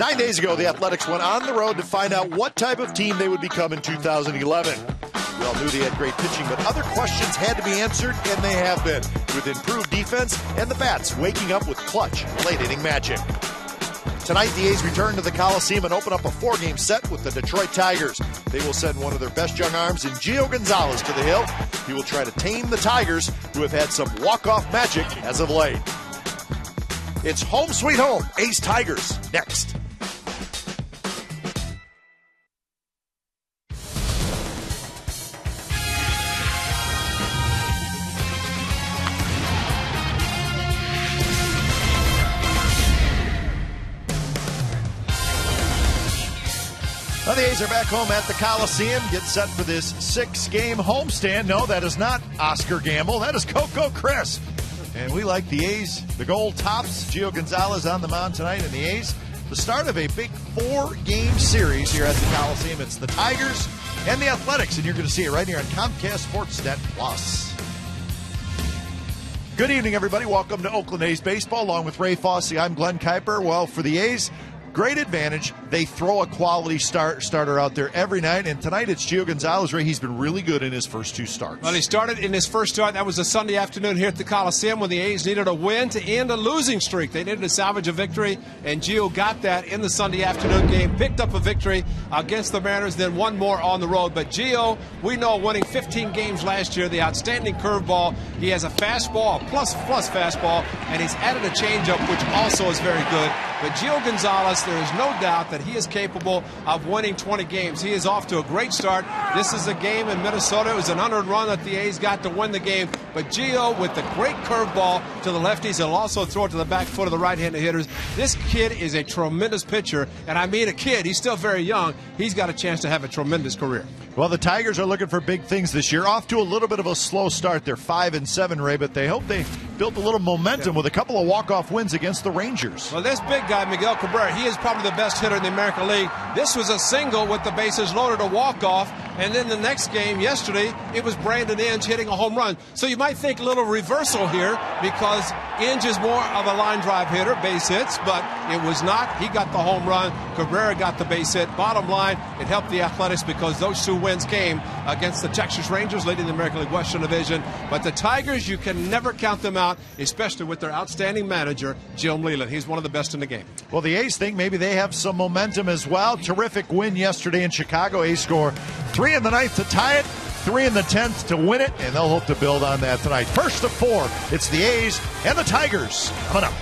9 days ago, the Athletics went on the road to find out what type of team they would become in 2011. We all knew they had great pitching, but other questions had to be answered, and they have been, with improved defense and the bats waking up with clutch late-inning magic. Tonight, the A's return to the Coliseum and open up a 4-game set with the Detroit Tigers. They will send one of their best young arms in Gio Gonzalez to the hill. He will try to tame the Tigers, who have had some walk-off magic as of late. It's home sweet home, A's Tigers, next. Well, the A's are back home at the Coliseum. Get set for this 6-game homestand. No, that is not Oscar Gamble. That is Coco Crisp. And we like the A's, the gold tops. Gio Gonzalez on the mound tonight, and the A's, the start of a big 4-game series here at the Coliseum. It's the Tigers and the Athletics, and you're going to see it right here on Comcast Sportsnet Plus. Good evening, everybody. Welcome to Oakland A's Baseball. Along with Ray Fosse, I'm Glenn Kuiper. Well, for the A's, great advantage. They throw a quality starter out there every night, and tonight it's Gio Gonzalez. Ray, he's been really good in his first 2 starts. Well, he started in his first start. That was a Sunday afternoon here at the Coliseum when the A's needed a win to end a losing streak. They needed to salvage a victory, and Gio got that in the Sunday afternoon game, picked up a victory against the Mariners, then one more on the road. But Gio, we know, winning 15 games last year, the outstanding curveball. He has a fastball, a plus fastball, and he's added a changeup, which also is very good. But Gio Gonzalez, there is no doubt that he is capable of winning 20 games. He is off to a great start. This is a game in Minnesota. It was an unearned run that the A's got to win the game. But Gio, with the great curveball to the lefties, he'll also throw it to the back foot of the right-handed hitters. This kid is a tremendous pitcher, and I mean a kid. He's still very young. He's got a chance to have a tremendous career. Well, the Tigers are looking for big things this year. Off to a little bit of a slow start. They're 5-7, Ray, but they hope they built a little momentum with a couple of walk-off wins against the Rangers. Well, this big guy, Miguel Cabrera, he is probably the best hitter in the American League. This was a single with the bases loaded, a walk-off, and then the next game yesterday, it was Brandon Inge hitting a home run. So you might think a little reversal here because Inge is more of a line drive hitter, base hits, but it was not. He got the home run. Cabrera got the base hit. Bottom line, it helped the Athletics because those 2 wins came against the Texas Rangers, leading the American League Western Division. But the Tigers, you can never count them out, especially with their outstanding manager, Jim Leyland. He's one of the best in the game. Well, the A's think maybe they have some momentum as well. Terrific win yesterday in Chicago. A's score 3 in the 9th to tie it, 3 in the 10th to win it, and they'll hope to build on that tonight. First of 4, it's the A's and the Tigers coming up.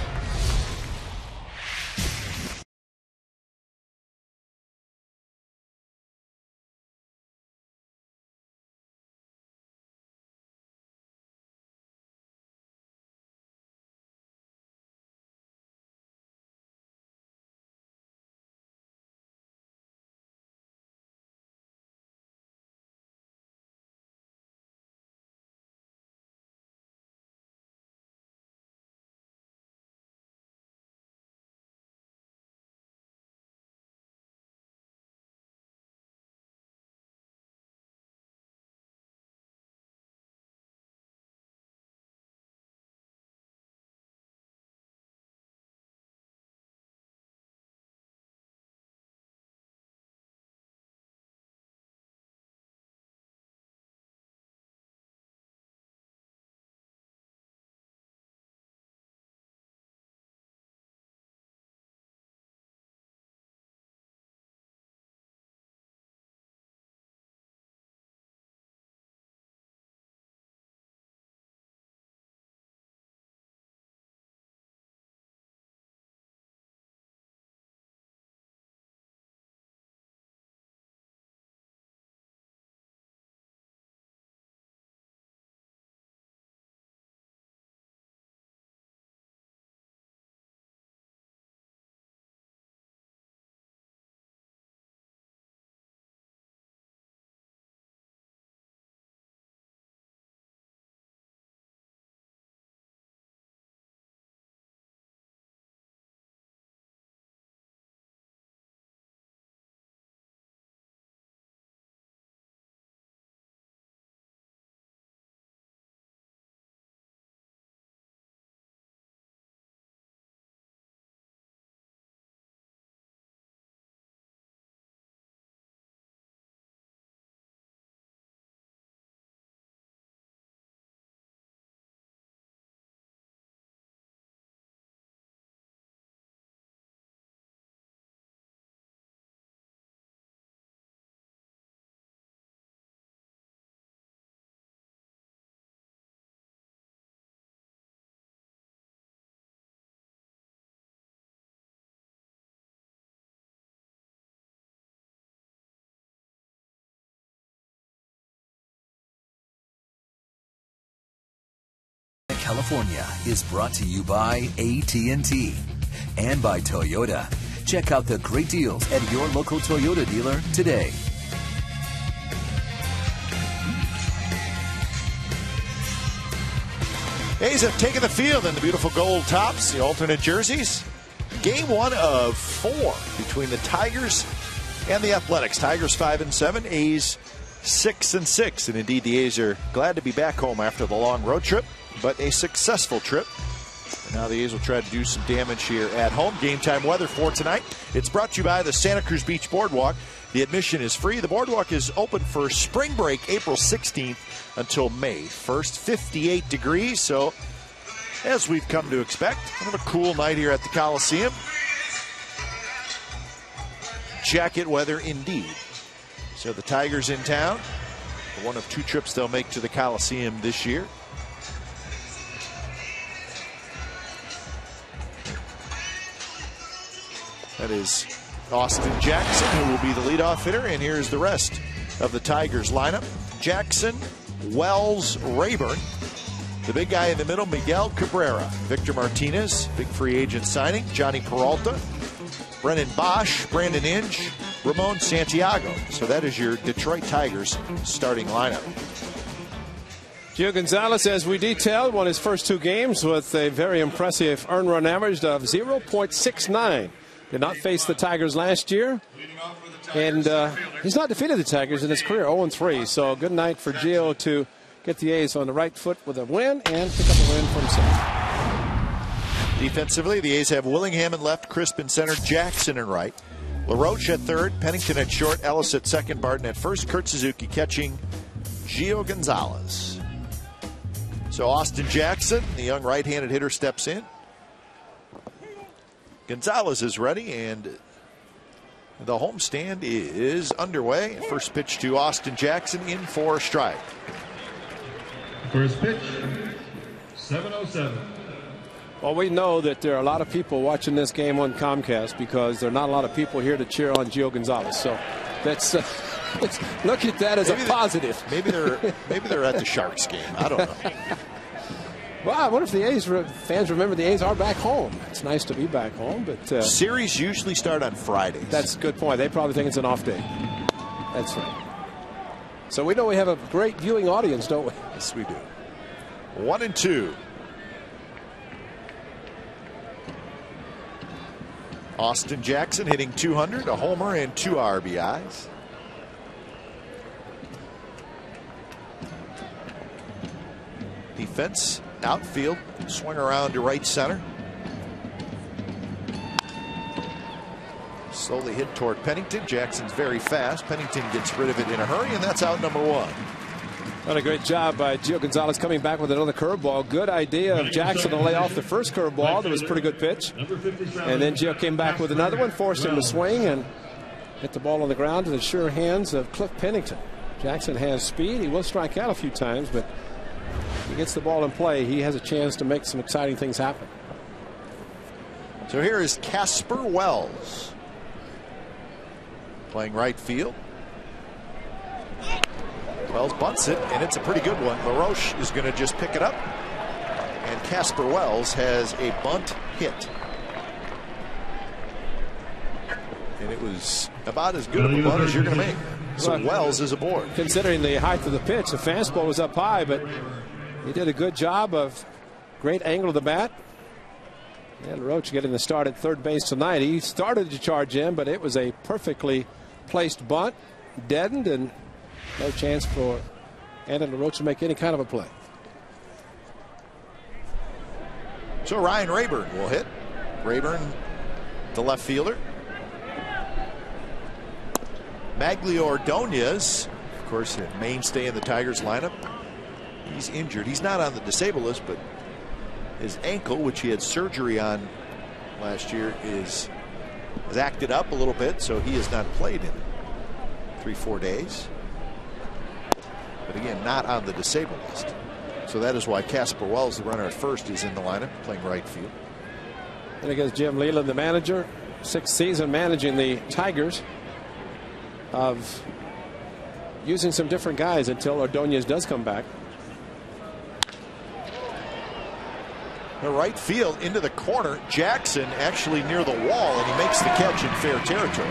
California is brought to you by AT&T and by Toyota. Check out the great deals at your local Toyota dealer today. A's have taken the field in the beautiful gold tops, the alternate jerseys. Game 1 of 4 between the Tigers and the Athletics. Tigers 5-7, A's 6-6. And indeed, the A's are glad to be back home after the long road trip, but a successful trip. And now the A's will try to do some damage here at home. Game time weather for tonight. It's brought to you by the Santa Cruz Beach Boardwalk. The admission is free. The boardwalk is open for spring break April 16th until May 1st. 58 degrees, so as we've come to expect, kind of a cool night here at the Coliseum. Jacket weather indeed. So the Tigers in town. One of 2 trips they'll make to the Coliseum this year. That is Austin Jackson, who will be the leadoff hitter. And here's the rest of the Tigers lineup. Jackson, Wells, Rayburn. The big guy in the middle, Miguel Cabrera. Victor Martinez, big free agent signing. Johnny Peralta. Brennan Bosch, Brandon Inge, Ramon Santiago. So that is your Detroit Tigers starting lineup. Gio Gonzalez, as we detailed, won his first 2 games with a very impressive earned run average of 0.69. Did not face the Tigers last year. And he's not defeated the Tigers in his career, 0-3. So good night for Gio to get the A's on the right foot with a win and pick up a win for himself. Defensively, the A's have Willingham in left, Crisp in center, Jackson in right. LaRoche at third, Pennington at short, Ellis at second, Barton at first, Kurt Suzuki catching, Gio Gonzalez. So Austin Jackson, the young right-handed hitter, steps in. Gonzalez is ready, and the homestand is underway. First pitch to Austin Jackson, in for a strike. First pitch, 7:07. Well, we know that there are a lot of people watching this game on Comcast because there are not a lot of people here to cheer on Gio Gonzalez. So that's let's look at that as a positive. Maybe they're at the Sharks game. I don't know. Well, I wonder if the A's fans remember the A's are back home. It's nice to be back home, but series usually start on Fridays. That's a good point. They probably think it's an off day. That's right. So we know we have a great viewing audience, don't we? Yes, we do. 1-2. Austin Jackson hitting .200, a homer and 2 RBIs. Defense, outfield, swing around to right center. Slowly hit toward Pennington. Jackson's very fast. Pennington gets rid of it in a hurry, and that's out number 1. What a great job by Gio Gonzalez coming back with another curveball. Good idea of Jackson to lay off the first curveball. That was a pretty good pitch. And then Gio came back with another one, forced him to swing and hit the ball on the ground to the sure hands of Cliff Pennington. Jackson has speed. He will strike out a few times, but if he gets the ball in play, he has a chance to make some exciting things happen. So here is Casper Wells playing right field. Wells bunts it, and it's a pretty good one. LaRoche is going to just pick it up, and Casper Wells has a bunt hit. And it was about as good of a bunt as you're going to make. So Wells is aboard. Considering the height of the pitch, the fastball was up high, but he did a good job of great angle of the bat. And LaRoche getting the start at third base tonight. He started to charge in, but it was a perfectly placed bunt, deadened, and no chance for Andy LaRoche to make any kind of a play. So Ryan Rayburn will hit. Rayburn, the left fielder. Maglio Ordonez, of course, a mainstay in the Tigers lineup. He's injured. He's not on the disabled list, but his ankle, which he had surgery on last year, has acted up a little bit, so he has not played in 3-4 days. But again, not on the disabled list. So that is why Casper Wells, the runner at first, is in the lineup, playing right field. And against Jim Leland, the manager, 6th season managing the Tigers, of using some different guys until Ordonez does come back. The right field into the corner. Jackson actually near the wall, and he makes the catch in fair territory.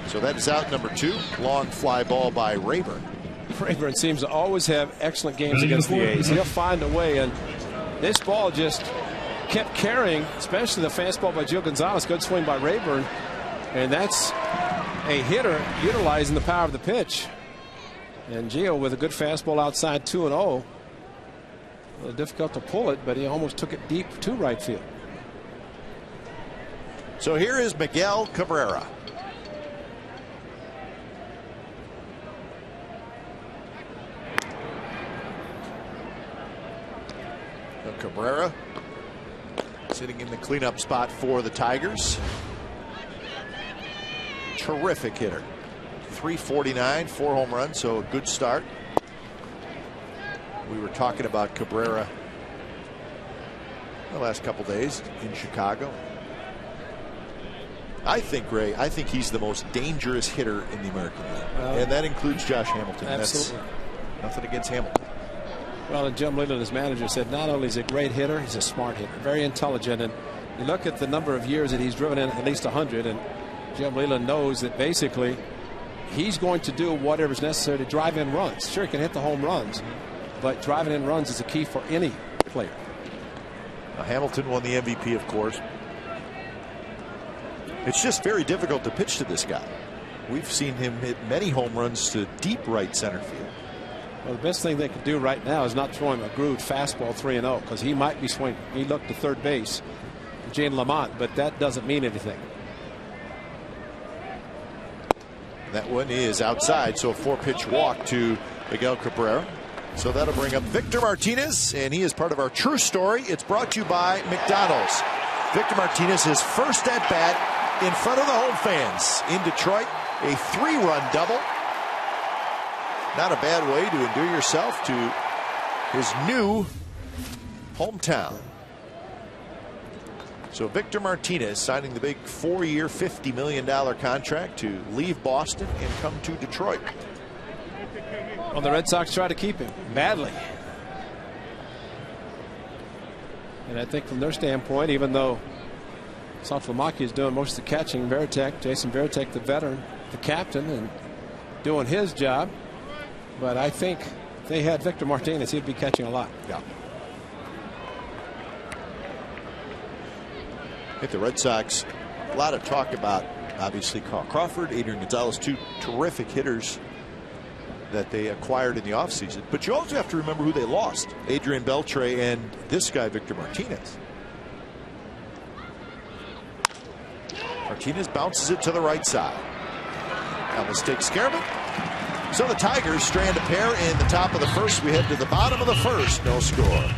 So that is out number 2. Long fly ball by Rayburn. Rayburn seems to always have excellent games against the A's. He'll find a way, and this ball just kept carrying, especially the fastball by Gio Gonzalez. Good swing by Rayburn, and that's a hitter utilizing the power of the pitch. And Gio with a good fastball outside 2-0. A little difficult to pull it, but he almost took it deep to right field. So here is Miguel Cabrera. Cabrera sitting in the cleanup spot for the Tigers. Terrific hitter. 349, 4 home runs, so a good start. We were talking about Cabrera the last couple days in Chicago. I think, Ray, he's the most dangerous hitter in the American League. And that includes Josh Hamilton. Absolutely. That's nothing against Hamilton. Well, and Jim Leyland, his manager, said not only is he a great hitter, he's a smart hitter, very intelligent. And you look at the number of years that he's driven in at least 100, and Jim Leyland knows that basically he's going to do whatever's necessary to drive in runs. Sure, he can hit the home runs, but driving in runs is a key for any player. Now, Hamilton won the MVP, of course. It's just very difficult to pitch to this guy. We've seen him hit many home runs to deep right center field. Well, the best thing they could do right now is not throw him a grooved fastball 3-0, because he might be swinging. He looked to third base, Jane Lamont, but that doesn't mean anything. That one is outside, so a 4-pitch walk to Miguel Cabrera. So that'll bring up Victor Martinez, and he is part of our true story. It's brought to you by McDonald's. Victor Martinez, his first at bat in front of the home fans in Detroit, a 3-run double. Not a bad way to endear yourself to his new hometown. So Victor Martinez signing the big 4-year, $50 million contract to leave Boston and come to Detroit. Well, the Red Sox try to keep him badly. And I think from their standpoint, even though Saltalamacchia is doing most of the catching, Jason Varitek, the veteran, the captain, and doing his job. But I think if they had Victor Martinez, he'd be catching a lot. Yeah. I think the Red Sox, a lot of talk about, obviously, Carl Crawford, Adrian Gonzalez, 2 terrific hitters that they acquired in the offseason. But you also have to remember who they lost. Adrian Beltre and this guy, Victor Martinez. Martinez bounces it to the right side. Elvis takes care of it. So the Tigers strand a pair in the top of the first. We head to the bottom of the first. No score.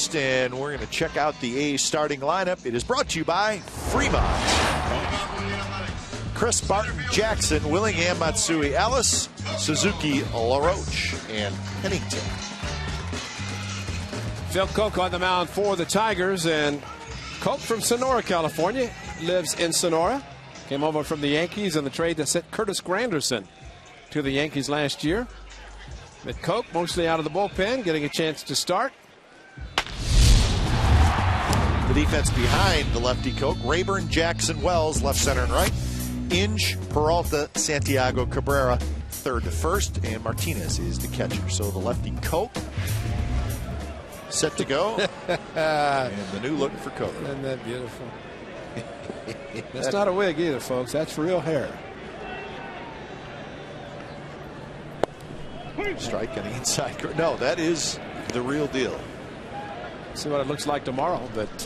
first, and we're going to check out the A's starting lineup. It is brought to you by Fremont. Chris, Barton, Jackson, Willingham, Matsui, Ellis, Suzuki, LaRoche, and Pennington. Phil Koch on the mound for the Tigers, and Koch from Sonora, California, lives in Sonora. Came over from the Yankees in the trade that sent Curtis Granderson to the Yankees last year. But Koch mostly out of the bullpen, getting a chance to start. The defense behind the lefty Koch: Rayburn, Jackson, Wells, left, center, and right. Inge, Peralta, Santiago, Cabrera, third to first, and Martinez is the catcher. So the lefty Koch set to go, and the new look for Koch. Isn't that beautiful? That's not a wig either, folks. That's real hair. Strike on the inside. No, that is the real deal. See what it looks like tomorrow. But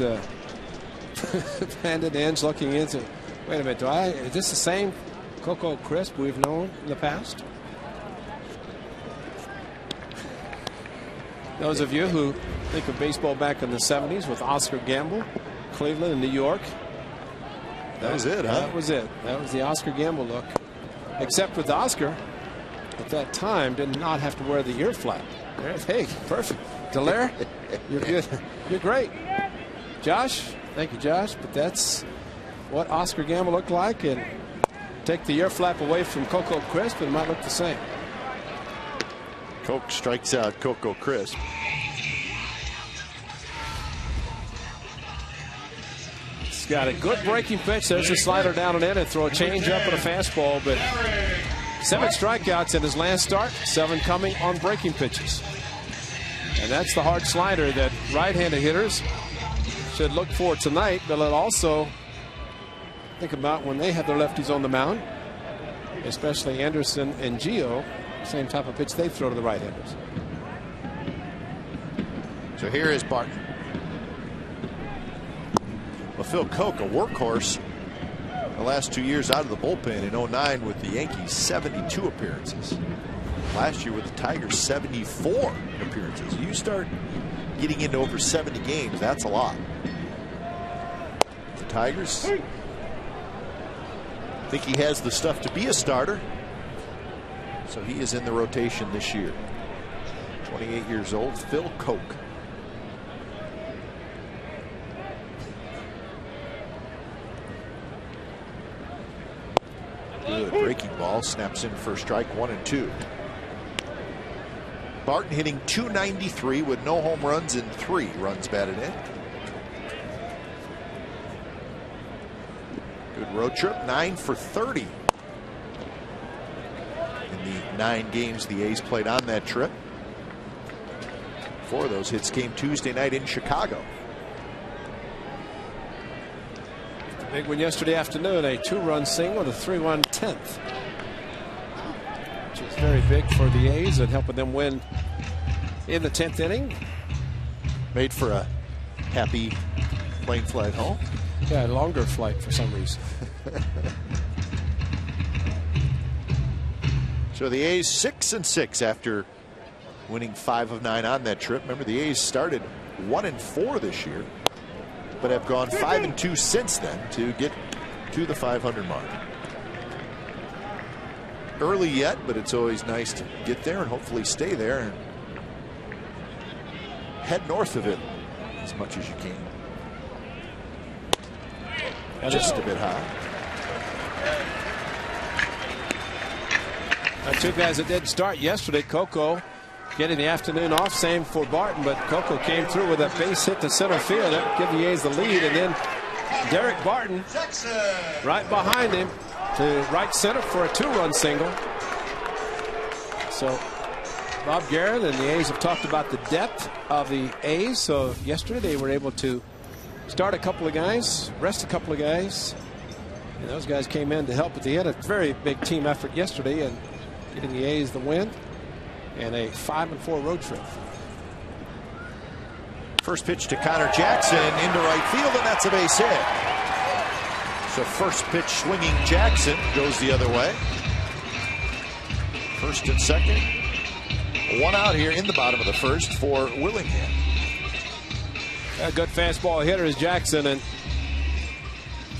Brandon Inge looking into. Wait a minute. Is this the same Coco Crisp we've known in the past? Those of you who think of baseball back in the 70s with Oscar Gamble, Cleveland and New York. That was it, huh? That was it. That was the Oscar Gamble look. Except with Oscar, at that time, did not have to wear the ear flap. Hey, perfect. Dallaire, you're good. You're great. Josh, thank you, Josh. But that's what Oscar Gamble looked like. And take the ear flap away from Coco Crisp, and it might look the same. Koch strikes out Coco Crisp. He's got a good breaking pitch. There's a slider down and in, and throw a change up and a fastball. But 7 strikeouts in his last start, 7 coming on breaking pitches. And that's the hard slider that right-handed hitters should look for tonight. But they'll also think about when they have their lefties on the mound, especially Anderson and Gio, same type of pitch they throw to the right-handers. So here is Barton. Well, Phil Koch, a workhorse the last 2 years out of the bullpen. In 09 with the Yankees, 72 appearances. Last year with the Tigers, 74 appearances. You start getting into over 70 games, that's a lot. The Tigers think he has the stuff to be a starter. So he is in the rotation this year. 28 years old, Phil Koch. Good breaking ball, snaps in for strike 1 and 2. Barton hitting .293 with no home runs and 3 runs batted in. Good road trip, 9 for 30. In the 9 games the A's played on that trip. 4 of those hits came Tuesday night in Chicago. Big one yesterday afternoon, a 2-run single and a 3-run 10th. Which is very big for the A's and helping them win in the 10th inning. Made for a happy plane flight home. Yeah, a longer flight for some reason. So the A's 6-6 after winning 5 of 9 on that trip. Remember, the A's started 1-4 this year, but have gone 5-2 since then to get to the 500 mark. Early yet, but it's always nice to get there and hopefully stay there and head north of it as much as you can. Just a bit high. Two guys that did start yesterday. Coco getting the afternoon off, same for Barton, but Coco came through with a base hit to center field. That give the A's the lead, and then Derek Barton right behind him to right center for a 2-run single. So Bob Guerin and the A's have talked about the depth of the A's. So yesterday they were able to start a couple of guys, rest a couple of guys, and those guys came in to help at the end. A very big team effort yesterday and getting the A's the win and a 5-4 road trip. First pitch to Connor Jackson into right field, and that's a base hit. So first pitch swinging Jackson goes the other way. First and second. 1 out here in the bottom of the first for Willingham. A good fastball hitter is Jackson, and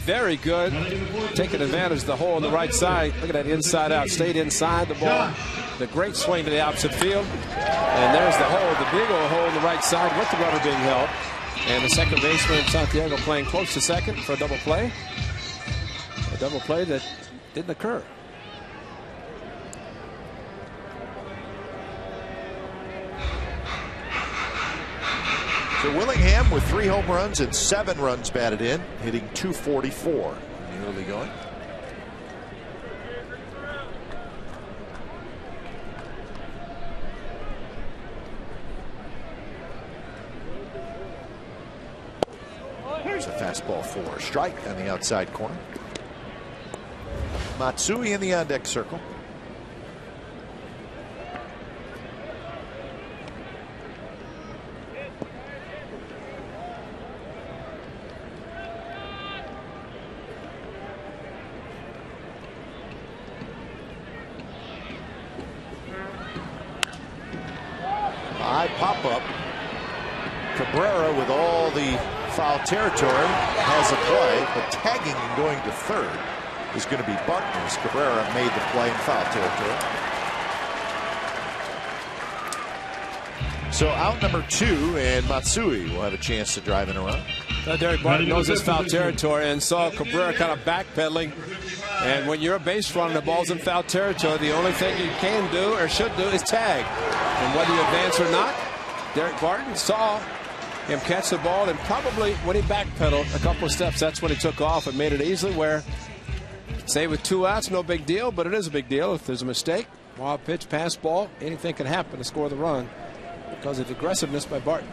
very good, taking advantage of the hole on the right side. Look at that inside out, stayed inside the ball. The great swing to the opposite field, and there's the hole, the big old hole on the right side with the runner being held. And the second baseman, Santiago, playing close to second for a double play. A double play that didn't occur. So Willingham with 3 home runs and 7 runs batted in, hitting .244 in the early going. There's a fastball for a strike on the outside corner. Matsui in the on-deck circle. High pop-up. Cabrera with all the foul territory has a play, but tagging and going to third is going to be Barton as Cabrera made the play in foul territory. So out number 2, and Matsui will have a chance to drive in a run. Derek Barton knows his foul territory and saw Cabrera kind of backpedaling. And when you're a base runner, the ball's in foul territory, the only thing you can do or should do is tag. And whether you advance or not, Derek Barton saw him catch the ball, and probably when he backpedaled a couple of steps, that's when he took off and made it easily. Where, say with 2 outs, no big deal, but it is a big deal if there's a mistake. Wild pitch, pass ball, anything can happen to score the run because of aggressiveness by Barton.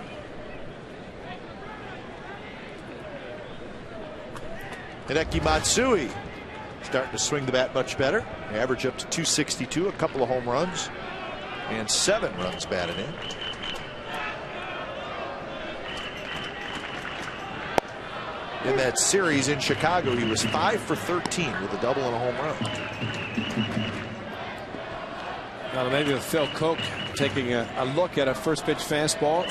Hideki Matsui starting to swing the bat much better. Average up to .262, a couple of home runs, and 7 runs batted in. In that series in Chicago, he was 5 for 13 with a double and a home run. Now maybe with Phil Koch taking a look at a first pitch fastball,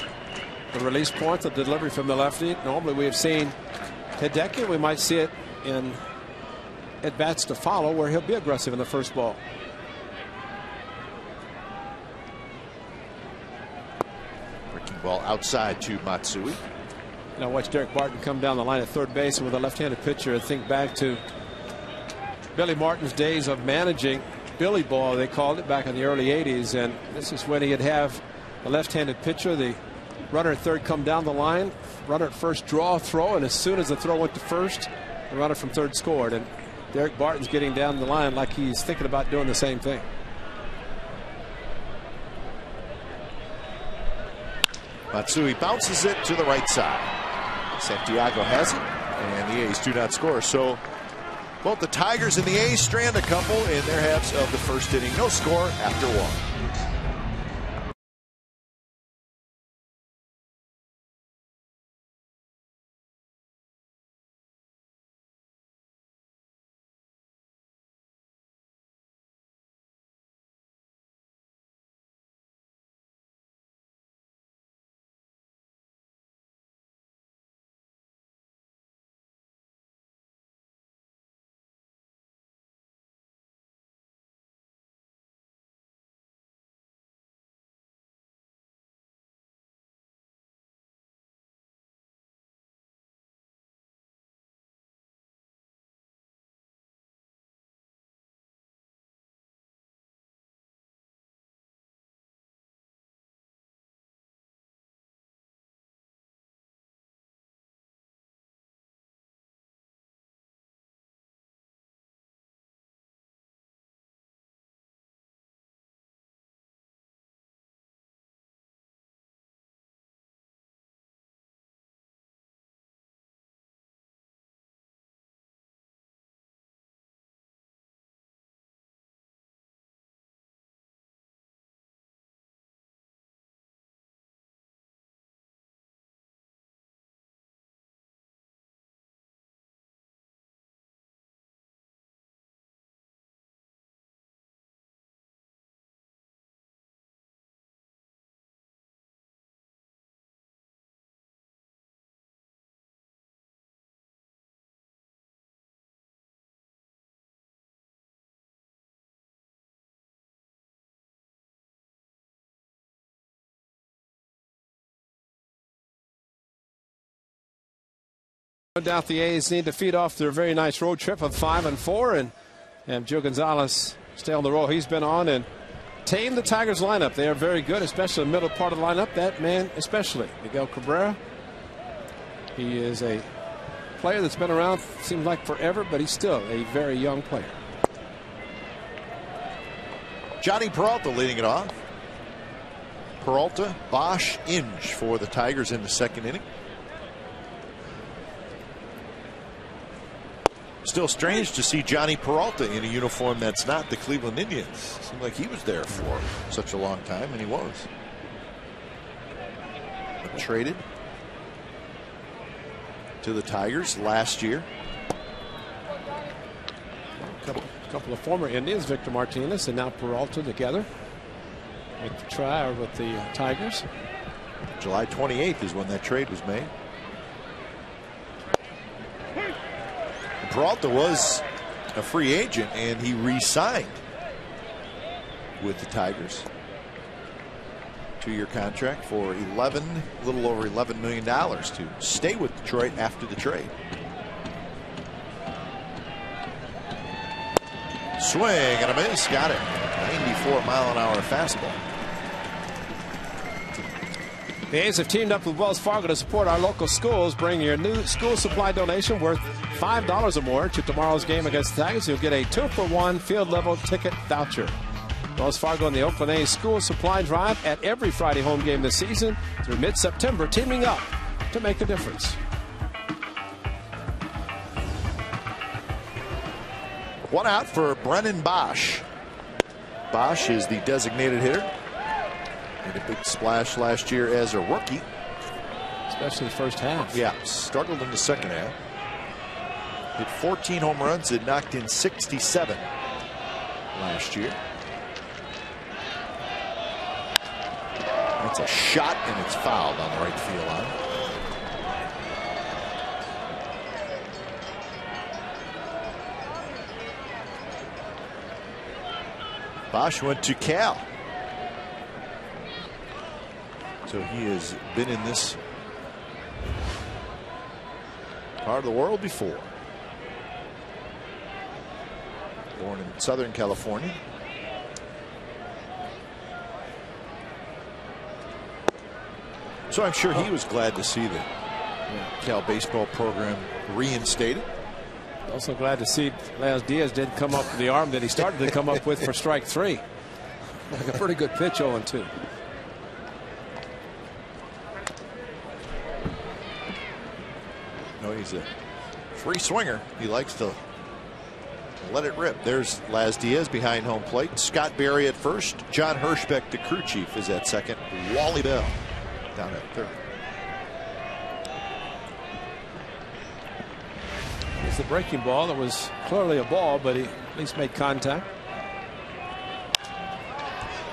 the release point, the delivery from the lefty. Normally we have seen Hideki. We might see it in at bats to follow, where he'll be aggressive in the first ball. Breaking ball outside to Matsui. Now watch Derek Barton come down the line at third base, and with a left-handed pitcher, I think back to Billy Martin's days of managing Billy Ball, they called it, back in the early 80s. And this is when he'd have a left-handed pitcher, the runner at third come down the line, runner at first draw a throw, and as soon as the throw went to first, the runner from third scored. And Derek Barton's getting down the line like he's thinking about doing the same thing. Matsui bounces it to the right side. Santiago has it, and the A's do not score. So both the Tigers and the A's strand a couple in their halves of the first inning. No score after 1. No doubt the A's need to feed off their very nice road trip of 5-4 and Joe Gonzalez stay on the roll he's been on and tame the Tigers lineup. They are very good, especially the middle part of the lineup. That man especially, Miguel Cabrera. He is a player that's been around, seems like forever, but he's still a very young player. Johnny Peralta leading it off. Peralta, Bosch, Inge for the Tigers in the second inning. Still strange to see Johnny Peralta in a uniform that's not the Cleveland Indians. Seemed like he was there for such a long time, and he was. But traded to the Tigers last year. A couple of former Indians, Victor Martinez and now Peralta together with the Tigers. July 28th is when that trade was made. Peralta was a free agent and he re-signed with the Tigers. 2-year contract for a little over $11 million to stay with Detroit after the trade. Swing and a miss. Got it. 94-mile-an-hour fastball. The A's have teamed up with Wells Fargo to support our local schools. Bring your new school supply donation worth $5 or more to tomorrow's game against the Tigers. You'll get a 2-for-1 field-level ticket voucher. Wells Fargo and the Oakland A's school supply drive at every Friday home game this season through mid-September, teaming up to make a difference. One out for Brennan Bosch. Bosch is the designated hitter. Made a big splash last year as a rookie. Especially first half. Yeah, struggled in the second half. Hit 14 home runs and knocked in 67 last year. That's a shot and it's fouled on the right field line. Bosch went to Cal. So he has been in this part of the world before. Born in Southern California. So I'm sure he was glad to see the Cal baseball program reinstated. Also glad to see Laz Diaz didn't come up with the arm that he started to come up with for strike 3. Like a pretty good pitch, 0-2. No, he's a free swinger. He likes to let it rip. There's Laz Diaz behind home plate. Scott Berry at first. John Hirschbeck, the crew chief, is at second. Wally Bell down at third. It's the breaking ball that was clearly a ball, but he at least made contact.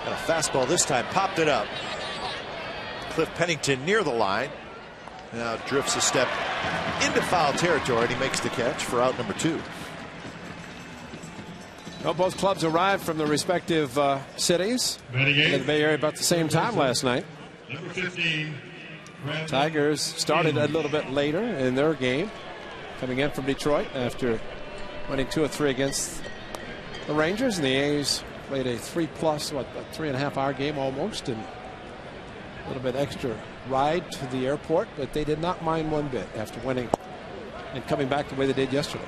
And a fastball this time, popped it up. Cliff Pennington near the line. Now drifts a step into foul territory, and he makes the catch for out number 2. Well, both clubs arrived from the respective cities in the Bay Area about the same time last night. Number 15. Tigers started a little bit later in their game, coming in from Detroit after winning 2 of 3 against the Rangers, and the A's played a 3+3.5-hour game almost, and a little bit extra ride to the airport, but they did not mind one bit after winning and coming back the way they did yesterday.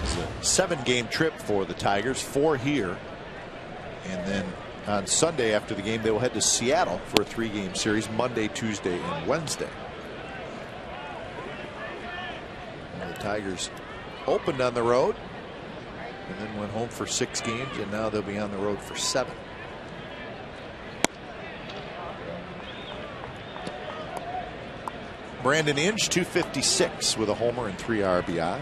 It's a 7-game trip for the Tigers, 4 here, and then on Sunday after the game they will head to Seattle for a 3-game series, Monday, Tuesday, and Wednesday. And the Tigers opened on the road and then went home for 6 games, and now they'll be on the road for 7. Brandon Inge, 256 with a homer and 3 RBIs.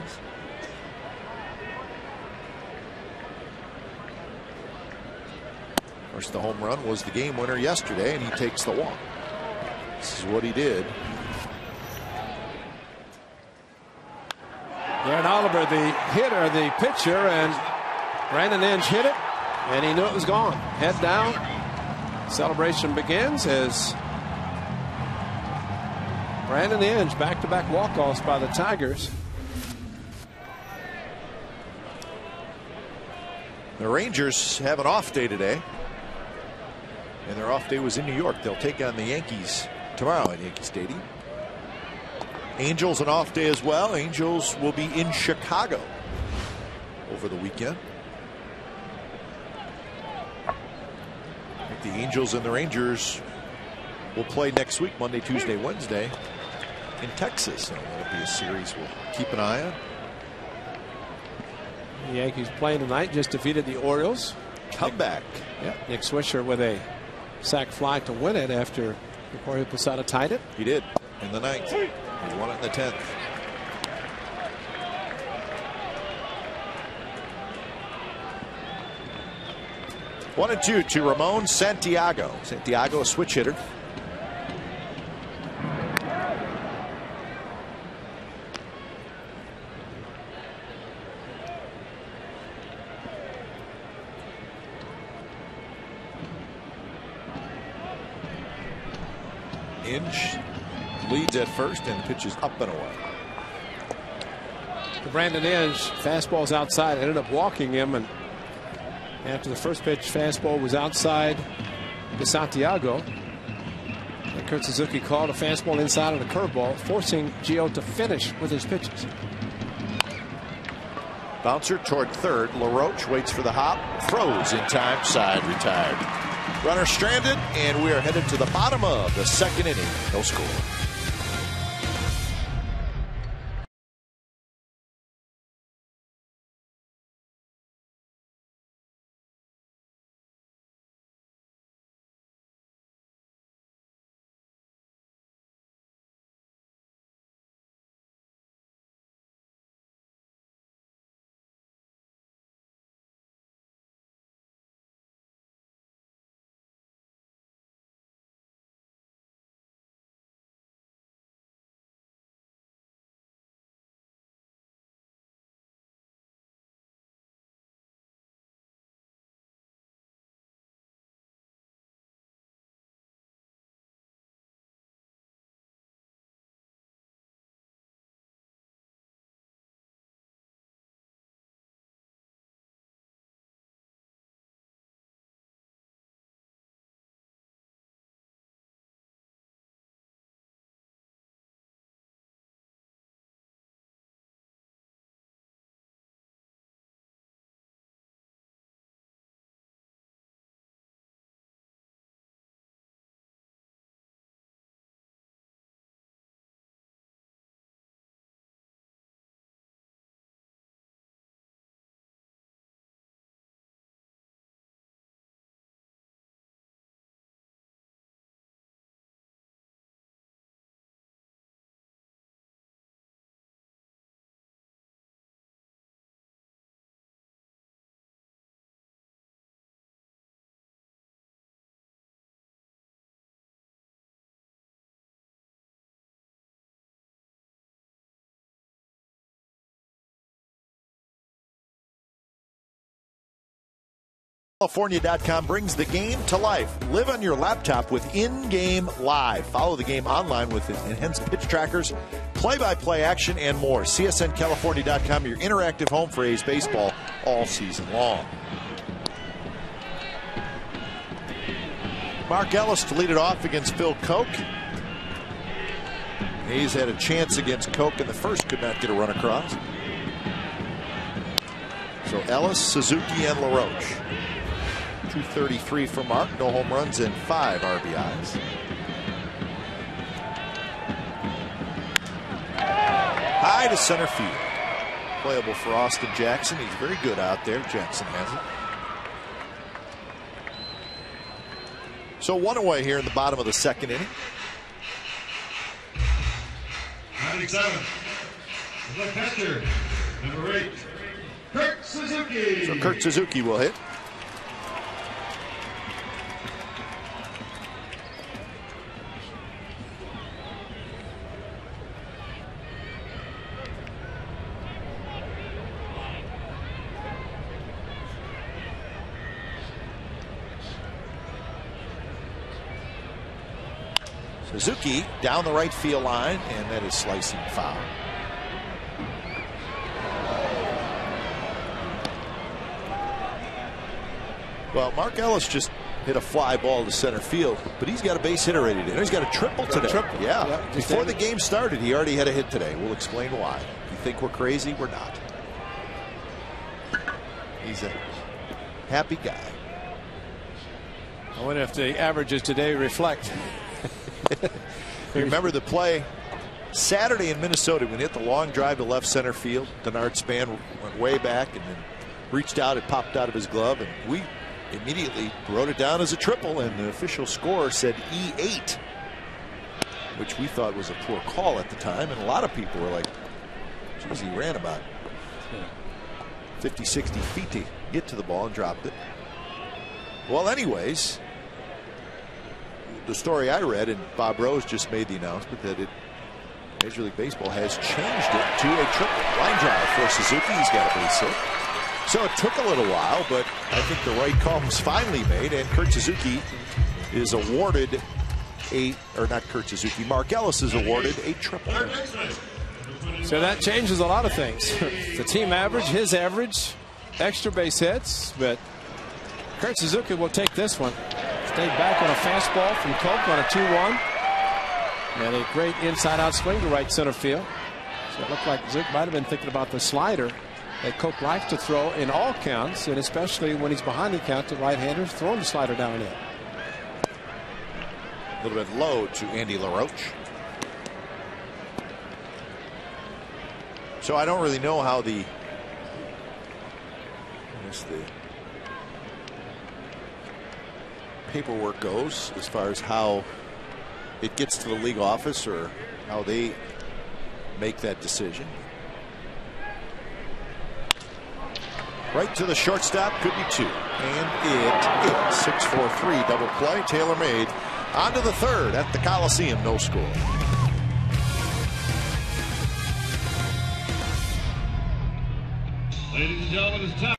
Of course, the home run was the game winner yesterday, and he takes the walk. This is what he did. Darren Oliver, the hitter, the pitcher, and Brandon Inge hit it, and he knew it was gone. Head down. Celebration begins as Brandon Inge, back-to-back walk-offs by the Tigers. The Rangers have an off day today, and their off day was in New York. They'll take on the Yankees tomorrow at Yankee Stadium. Angels an off day as well. Angels will be in Chicago over the weekend. I think the Angels and the Rangers will play next week, Monday, Tuesday, Wednesday in Texas. So that'll be a series we'll keep an eye on. The Yankees playing tonight, just defeated the Orioles. Comeback. Yeah, Nick Swisher with a sac fly to win it after Jorge Posada tied it. He did in the 9th. He won it in the 10th. One and two to Ramon Santiago. Santiago, a switch hitter. Inge leads at first, and the pitch is up and away. To Brandon Inge, fastball's outside, ended up walking him, and after the first pitch, fastball was outside to Santiago. And Kurt Suzuki called a fastball inside of the curveball, forcing Gio to finish with his pitches. Bouncer toward third. LaRoche waits for the hop, throws in time, side retired. Runner stranded, and we are headed to the bottom of the 2nd inning. No score. California.com brings the game to life. Live on your laptop with in-game live. Follow the game online with enhanced pitch trackers, play-by-play action, and more. CSNCalifornia.com, your interactive home for A's baseball all season long. Mark Ellis to lead it off against Phil Koch. A's had a chance against Koch in the first, could not get a run across. So Ellis, Suzuki, and LaRoche. 233 for Mark, no home runs and 5 RBIs. High to center field. Playable for Austin Jackson. He's very good out there. Jackson has it. So one away here in the bottom of the 2nd inning. 97. The catcher, number 8, Kurt Suzuki. So Kurt Suzuki will hit. Suzuki down the right field line, and that is slicing foul. Well, Mark Ellis just hit a fly ball to center field, but he's got a base hitter ready to do. He's got a triple today. Yeah. Before the game started, he already had a hit today. We'll explain why. You think we're crazy? We're not. He's a happy guy. I wonder if the averages today reflect. You remember the play Saturday in Minnesota when he hit the long drive to left center field. Denard Span went way back and then reached out. It popped out of his glove, and we immediately wrote it down as a triple, and the official score said E8, which we thought was a poor call at the time, and a lot of people were like, geez, he ran about 50, 60 feet to get to the ball and dropped it. Well, anyways, the story I read, and Bob Rose just made the announcement that Major League Baseball has changed it to a triple. Line drive for Suzuki. He's got a base hit. So it took a little while, but I think the right call was finally made, and Kurt Suzuki is awarded Mark Ellis is awarded a triple. So that changes a lot of things. The team average, his average, extra base hits, but Kurt Suzuki will take this one. Stayed back on a fastball from Koch on a 2-1. And a great inside-out swing to right center field. So it looked like Zook might have been thinking about the slider that Koch likes to throw in all counts, and especially when he's behind the count to right-handers, throwing the slider down in. A little bit low to Andy LaRoche. So I don't really know how the paperwork goes as far as how it gets to the league office or how they make that decision. Right to the shortstop, could be two, and it is 6-4-3 double play, tailor-made. On to the third at the Coliseum, no score. Ladies and gentlemen, it's time.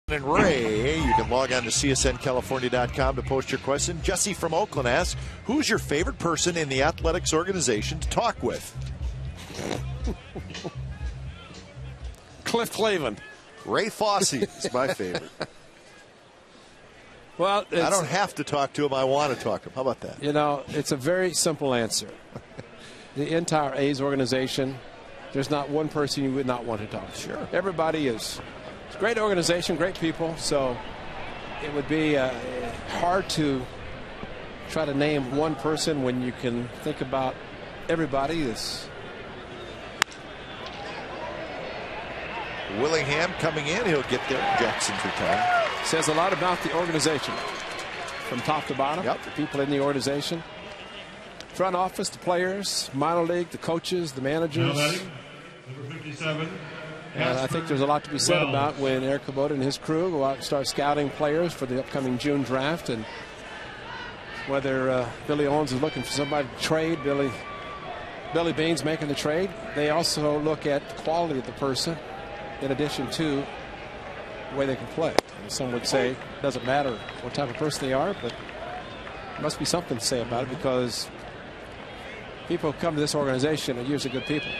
And Ray, you can log on to csncalifornia.com to post your question. Jesse from Oakland asks, who's your favorite person in the athletics organization to talk with? Cliff Cleveland. Ray Fosse is my favorite. Well, I don't have to talk to him. I want to talk to him. How about that? You know, it's a very simple answer. The entire A's organization, there's not one person you would not want to talk to. Sure. Everybody is. It's a great organization, great people, so it would be hard to try to name one person when you can think about everybody. Willingham coming in, he'll get there. Jackson's retired. Says a lot about the organization from top to bottom. Yep. The people in the organization, front office, the players, minor league, the coaches, the managers. Number 57. And I think there's a lot to be said about when Eric Kubota and his crew go out and start scouting players for the upcoming June draft, and whether Billy Owens is looking for somebody to trade, Billy Beane's making the trade. They also look at the quality of the person in addition to the way they can play. And some would say it doesn't matter what type of person they are, but there must be something to say about it, because people who come to this organization are usually good people.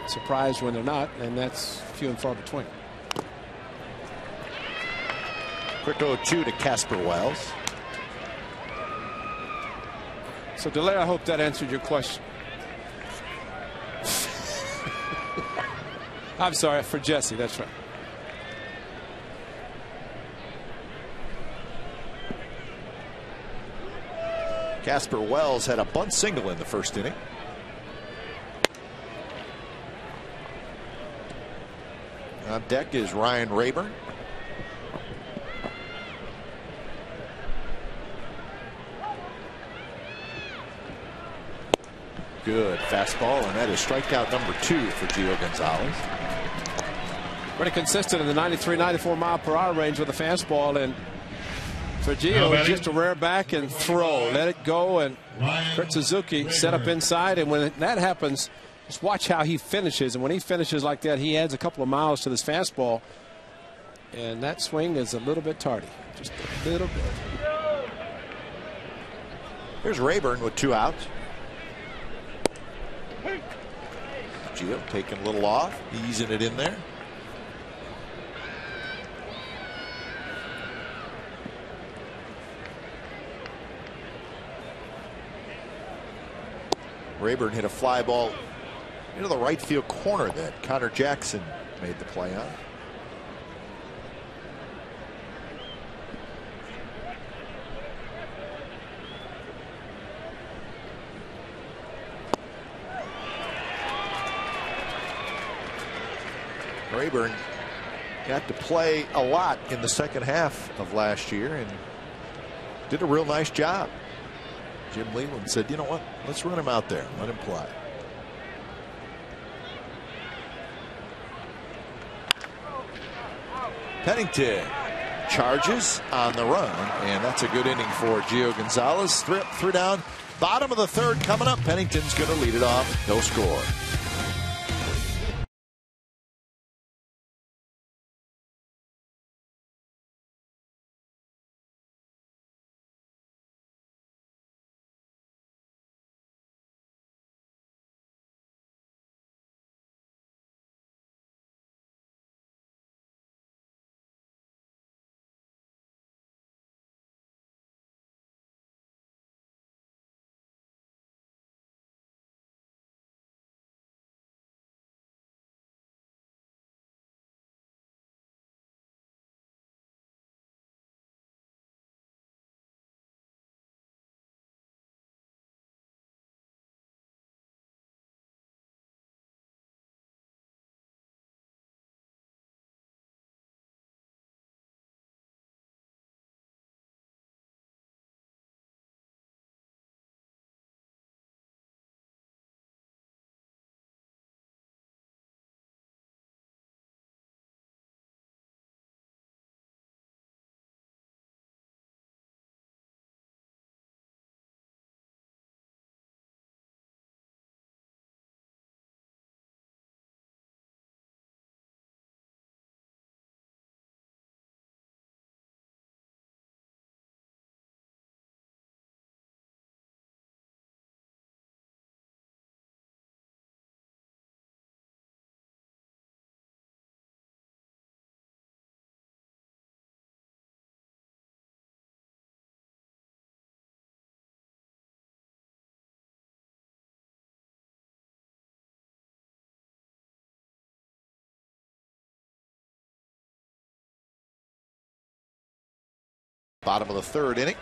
Surprised when they're not, and that's few and far between. Quick 0-2 to Casper Wells. So, DeLay, I hope that answered your question. I'm sorry, for Jesse, that's right. Casper Wells had a bunt single in the first inning. On deck is Ryan Rayburn. Good fastball, and that is strikeout number 2 for Gio Gonzalez. Pretty consistent in the 93, 94 mile per hour range with a fastball, and for Gio, it's just a rear back and throw. Let it go, and Kurt Suzuki set up inside, and when that happens, just watch how he finishes. And when he finishes like that, he adds a couple of miles to this fastball, and that swing is a little bit tardy, just a little bit. Here's Rayburn with 2 outs. Gio taking a little off, easing it in there. Rayburn hit a fly ball into the right field corner that Connor Jackson made the play on. Rayburn got to play a lot in the second half of last year and did a real nice job. Jim Leland said, you know what, let's run him out there, let him play. Pennington charges on the run, and that's a good inning for Gio Gonzalez. Three down, bottom of the third coming up. Pennington's going to lead it off, no score. Bottom of the third inning.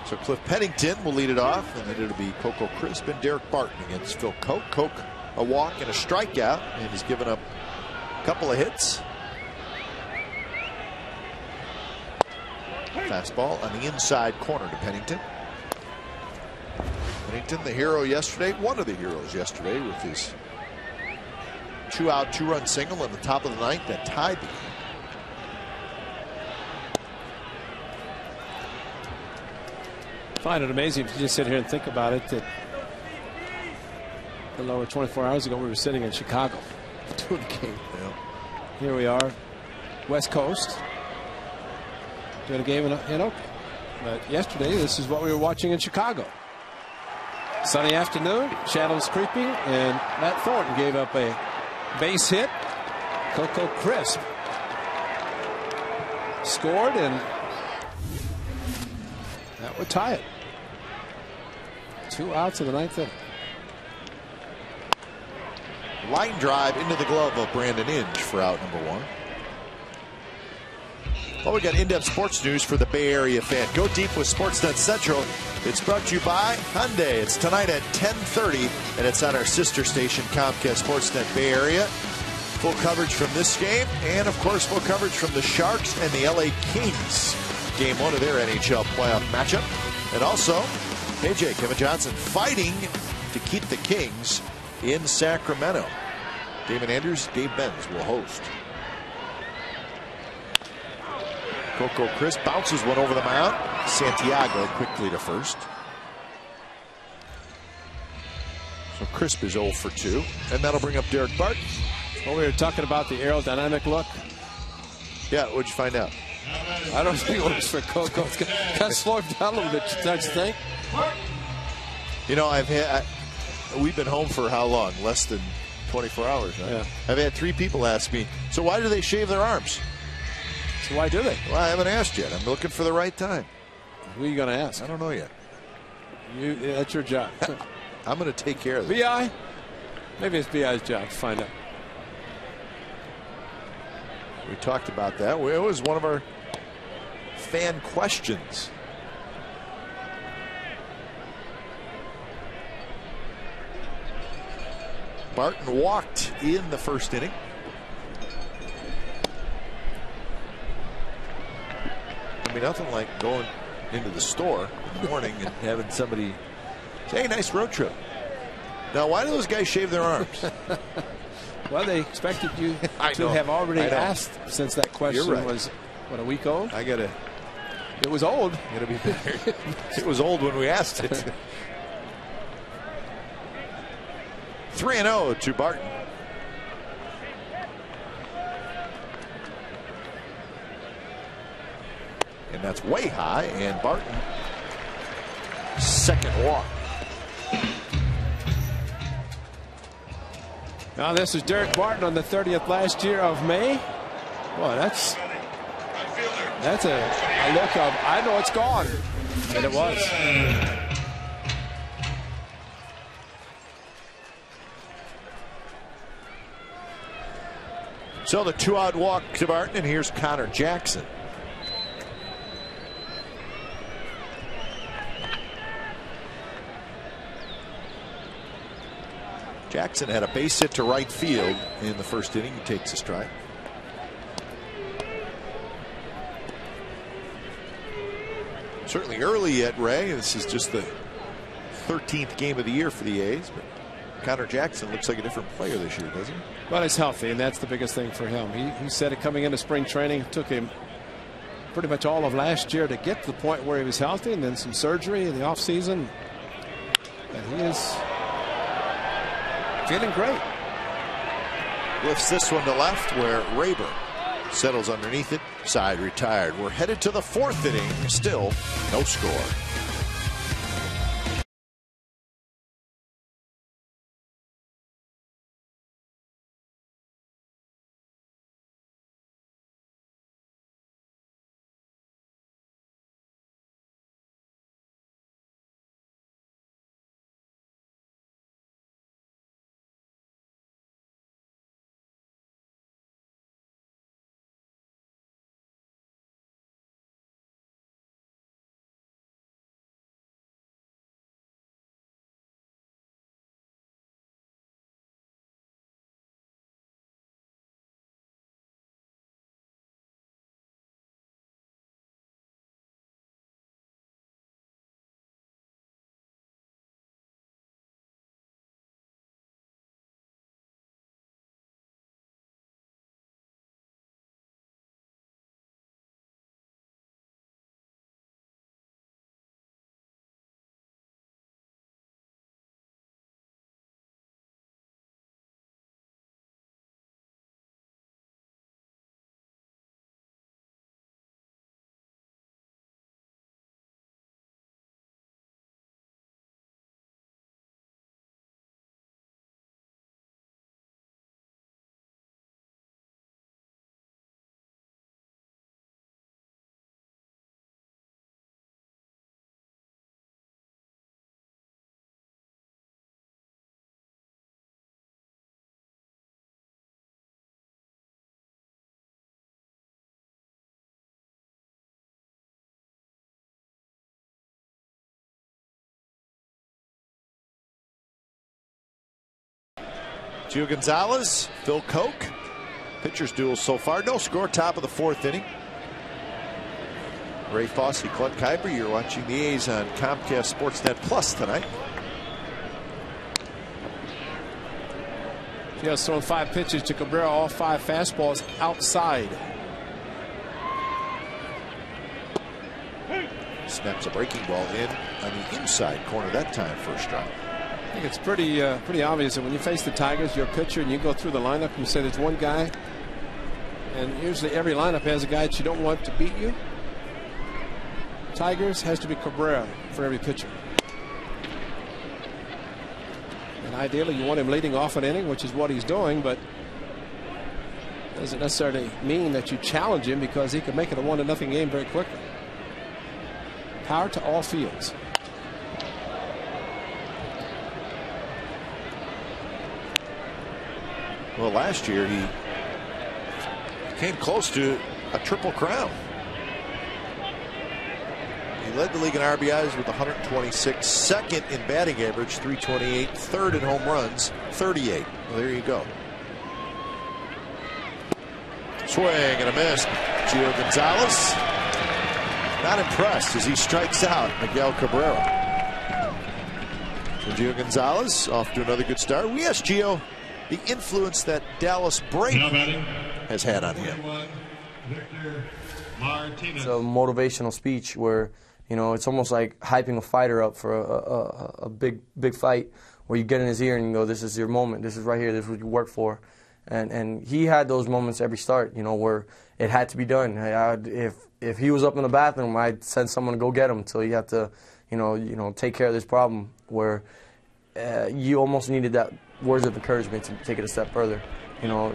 So Cliff Pennington will lead it off, and then it'll be Coco Crisp and Derek Barton against Phil Koch. Koch a walk and a strikeout, and he's given up a couple of hits. Fastball on the inside corner to Pennington. Pennington, the hero yesterday, one of the heroes yesterday, with his 2-out, 2-run single in the top of the ninth that tied the game. I find it amazing if you just sit here and think about it, that a little over 24 hours ago we were sitting in Chicago doing a game. Yeah. Here we are, West Coast, doing a game in Oak. But yesterday, this is what we were watching in Chicago. Sunny afternoon, shadows creeping, and Matt Thornton gave up a base hit. Coco Crisp scored, and that would tie it. 2 outs in the ninth inning. Line drive into the glove of Brandon Inge for out number 1. Well, we got in-depth sports news for the Bay Area fan. Go deep with Sportsnet Central. It's brought to you by Hyundai. It's tonight at 10:30, and it's on our sister station, Comcast Sportsnet Bay Area. Full coverage from this game, and of course, full coverage from the Sharks and the LA Kings. Game 1 of their NHL playoff matchup. And also, KJ, Kevin Johnson, fighting to keep the Kings in Sacramento. Damon Andrews, Dave Benz will host. Coco Crisp bounces one over the mound. Santiago quickly to first. So Crisp is 0 for 2. And that'll bring up Derek Barton. Well, we were talking about the aerodynamic look. Yeah, what'd you find out? I don't think it was for Coco. It's kind of slowed down a little bit, don't you think? You know, we've been home for how long? Less than 24 hours, right? Yeah. I've had 3 people ask me, so why do they shave their arms? So why do they? Well, I haven't asked yet. I'm looking for the right time. Who are you going to ask? I don't know yet. That's your job. I'm going to take care of it. BI? Maybe it's BI's job to find out. We talked about that. It was one of our fan questions. Barton walked in the first inning. I mean, nothing like going into the store in the morning and having somebody say, hey, nice road trip. Now, why do those guys shave their arms? Well, they expected you to have already asked, since that question was, what, a week old? It was old. It was old when we asked it. 3-0 to Barton. And that's way high, and Barton, second walk. Now this is Derek Barton on the 30th last year of May. Boy, that's a look of, I know it's gone. And it was. So the 2-out walk to Barton, and here's Connor Jackson. Jackson had a base hit to right field in the first inning. He takes a strike. Certainly early yet, Ray. This is just the 13th game of the year for the A's. But Connor Jackson looks like a different player this year, doesn't he? Well, he's healthy, and that's the biggest thing for him. He said it coming into spring training. It took him pretty much all of last year to get to the point where he was healthy, and then some surgery in the offseason. And he is feeling great. Lifts this one to left where Rayburn settles underneath it. Side retired. We're headed to the 4th inning. Still no score. Gio Gonzalez, Phil Koch. Pitchers duel so far. No score, top of the 4th inning. Ray Fosse, Clint Kuiper. You're watching the A's on Comcast Sportsnet Plus tonight. He has thrown 5 pitches to Cabrera, all 5 fastballs outside. Snaps a breaking ball in on the inside corner that time, first strike. I think it's pretty obvious that when you face the Tigers, you're a pitcher and you go through the lineup and you say there's one guy, and usually every lineup has a guy that you don't want to beat you. Tigers has to be Cabrera for every pitcher. And ideally you want him leading off an inning, which is what he's doing, but doesn't necessarily mean that you challenge him, because he can make it a 1-0 game very quickly. Power to all fields. Well, last year he came close to a triple crown. He led the league in RBIs with 126, second in batting average, 328, third in home runs, 38. Well, there you go. Swing and a miss. Gio Gonzalez not impressed as he strikes out Miguel Cabrera. So Gio Gonzalez off to another good start. We asked Gio the influence that Dallas Braden has had on him. It's a motivational speech where, you know, it's almost like hyping a fighter up for a big fight, where you get in his ear and you go, this is your moment, this is right here, this is what you work for. And he had those moments every start, you know, where it had to be done. If he was up in the bathroom, I'd send someone to go get him until he had to, you know, take care of this problem, where you almost needed that words of encouragement to take it a step further. You know,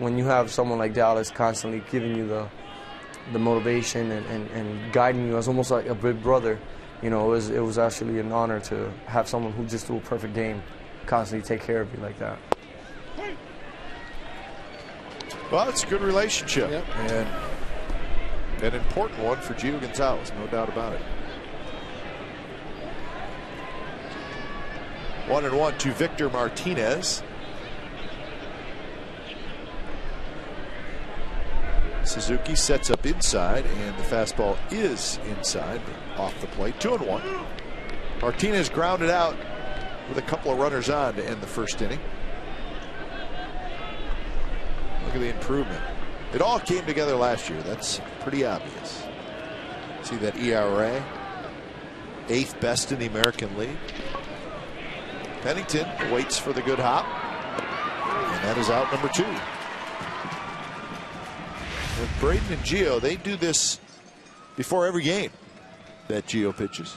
when you have someone like Dallas constantly giving you the motivation and guiding you as almost like a big brother, you know, it was actually an honor to have someone who just threw a perfect game constantly take care of you like that. Well, it's a good relationship, yep, and an important one for Gio Gonzalez, no doubt about it. 1-1 to Victor Martinez. Suzuki sets up inside, and the fastball is inside, off the plate. 2-1. Martinez grounded out with a couple of runners on to end the first inning. Look at the improvement. It all came together last year. That's pretty obvious. See that ERA? 8th best in the American League. Pennington waits for the good hop, and that is out number 2. With Braden and Gio, they do this before every game that Gio pitches.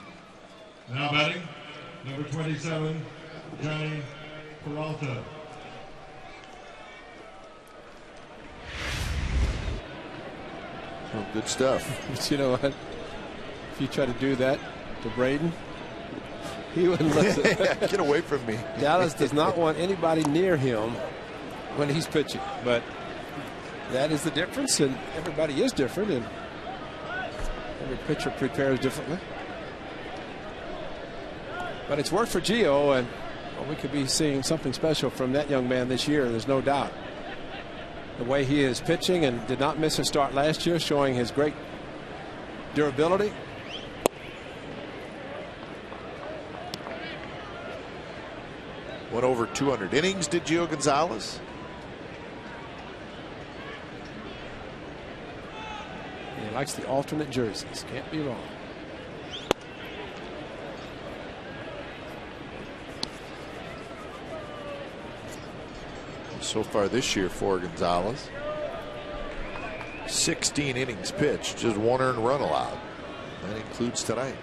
Now batting, number 27, Johnny Peralta. Oh, good stuff. But you know what? If you try to do that to Braden, he wouldn't listen. Get away from me. Dallas does not want anybody near him when he's pitching. But that is the difference, and everybody is different, and every pitcher prepares differently. But it's worked for Gio, and well, we could be seeing something special from that young man this year, there's no doubt. The way he is pitching, and did not miss a start last year, showing his great durability. Went over 200 innings, did Gio Gonzalez. He likes the alternate jerseys. Can't be wrong. So far this year for Gonzalez, 16 innings pitched, just 1 earned run allowed. That includes tonight.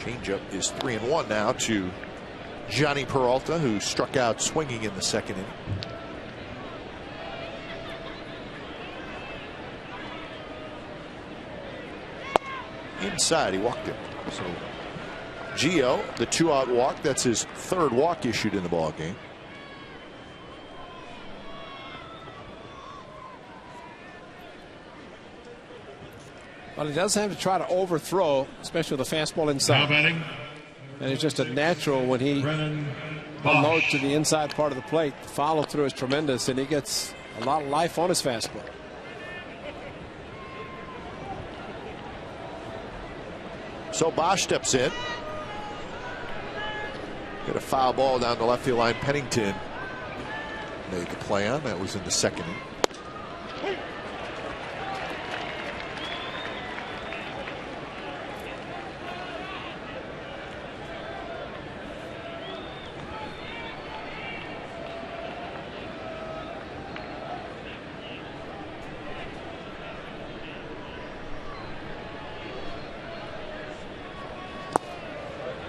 Changeup is 3-1 now to Johnny Peralta, who struck out swinging in the second inning. Inside, he walked him. So Gio, the 2-out walk, that's his 3rd walk issued in the ball game. Well, he does have to try to overthrow, especially with the fastball inside. Now batting, And it's just a natural when he unloads to the inside part of the plate. The follow through is tremendous, and he gets a lot of life on his fastball. So Bosch steps in. Got a foul ball down the left field line. Pennington make a play on. That was in the second.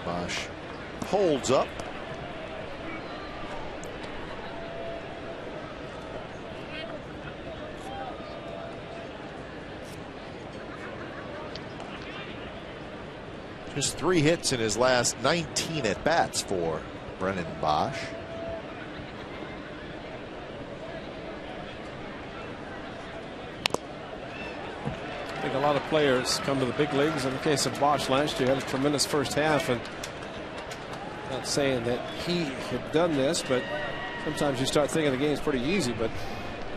Bosch holds up. Just 3 hits in his last 19 at bats for Brennan Bosch. I think a lot of players come to the big leagues. In the case of Bosch last year, had a tremendous first half, and not saying that he had done this, but sometimes you start thinking the game's pretty easy, but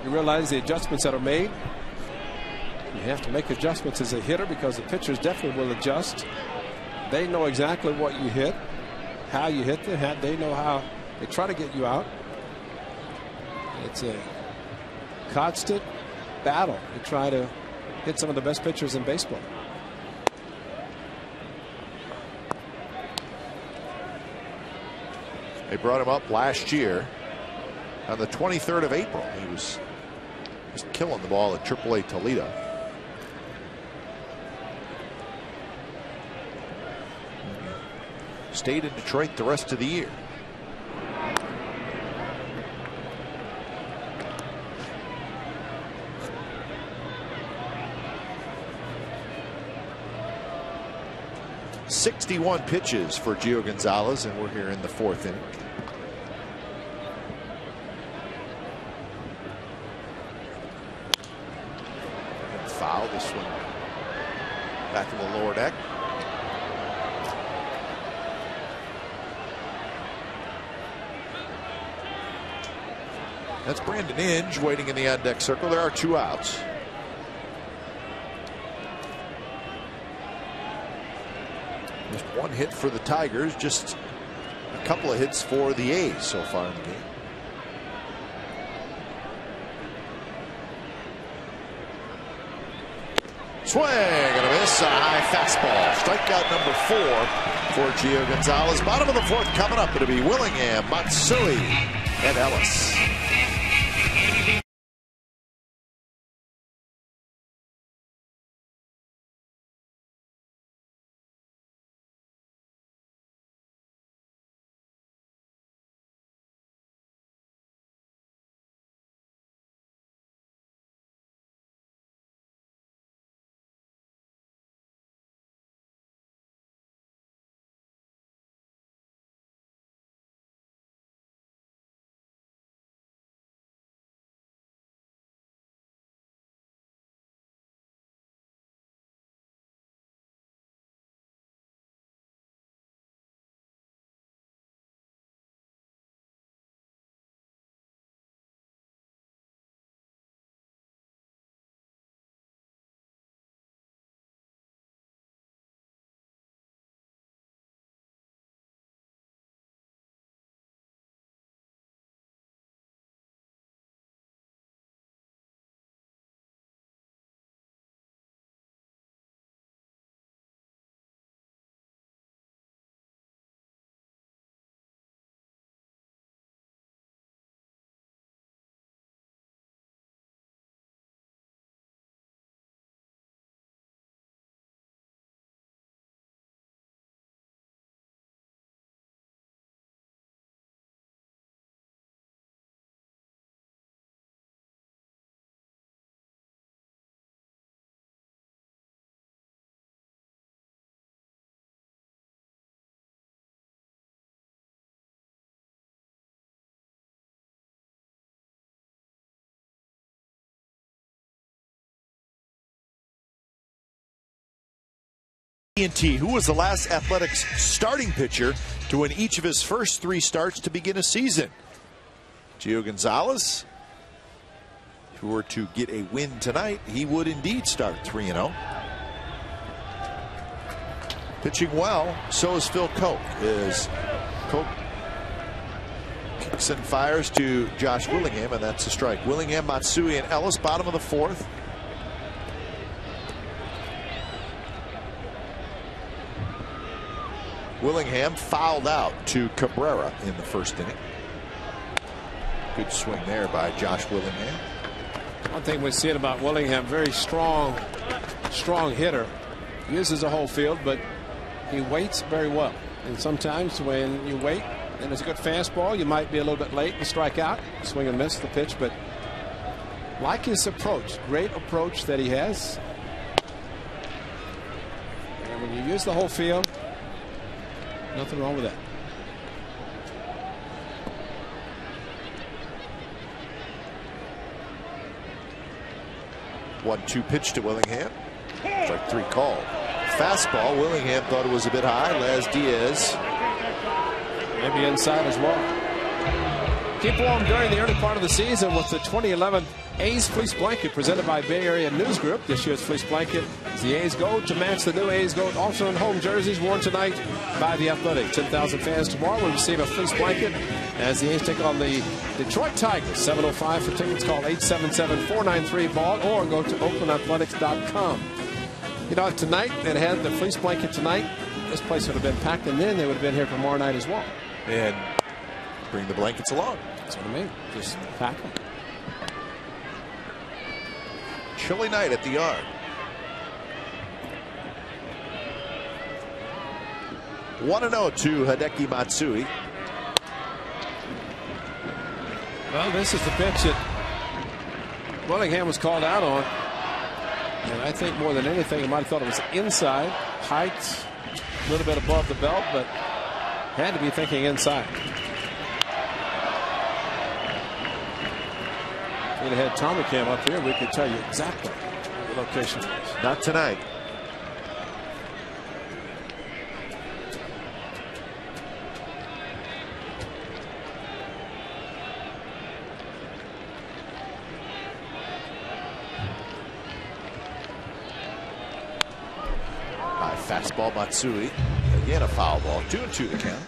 you realize the adjustments that are made. You have to make adjustments as a hitter because the pitchers definitely will adjust. They know exactly what you hit, how you hit them. They know how they try to get you out. It's a constant battle to try to hit some of the best pitchers in baseball. They brought him up last year on the 23rd of April. He was just killing the ball at AAA Toledo. Stayed in Detroit the rest of the year. "61 pitches for Gio Gonzalez, and we're here in the 4th inning. And foul, this one back in the lower deck. That's Brandon Inge waiting in the on-deck circle. There are 2 outs. Just 1 hit for the Tigers, just a couple of hits for the A's so far in the game. Swing and a miss, a high fastball. Strikeout number 4 for Gio Gonzalez. Bottom of the 4th coming up. It'll be Willingham, Matsui, and Ellis. AT&T, who was the last Athletics starting pitcher to win each of his first 3 starts to begin a season? Gio Gonzalez, if he were to get a win tonight, he would indeed start 3-0. Pitching well, so is Phil Koch. As Koch kicks and fires to Josh Willingham, and that's a strike. Willingham, Matsui, and Ellis, bottom of the 4th. Willingham fouled out to Cabrera in the first inning. Good swing there by Josh Willingham. One thing we see about Willingham, very strong hitter. Uses the whole field, but he waits very well. And sometimes when you wait and it's a good fastball, you might be a little bit late and strike out. Swing and miss the pitch, but like his approach, great approach that he has. And when you use the whole field, nothing wrong with that. One-two pitch to Willingham. Strike 3 call. Fastball. Willingham thought it was a bit high. Laz Diaz. Maybe inside as well. Keep warm during the early part of the season with the 2011 A's Fleece Blanket presented by Bay Area News Group. This year's Fleece Blanket is the A's Gold to match the new A's Gold alternate home jerseys worn tonight by the Athletic. 10,000 fans tomorrow will receive a Fleece Blanket as the A's take on the Detroit Tigers. 7:05 for tickets. Call 877-493-BALL or go to OaklandAthletics.com. You know, tonight, it had the Fleece Blanket tonight. This place would have been packed, and then they would have been here tomorrow night as well. And bring the blankets along. That's what I mean. Just pack them. Chilly night at the Yard. One and 0 to Hideki Matsui. Well, this is the pitch that Willingham was called out on. And I think more than anything, he might have thought it was inside. Height, a little bit above the belt, but had to be thinking inside. If we'd had Tommy Cam up here, we could tell you exactly the location was. Not tonight. High fastball, Matsui. Again, a foul ball. 2-2 the count.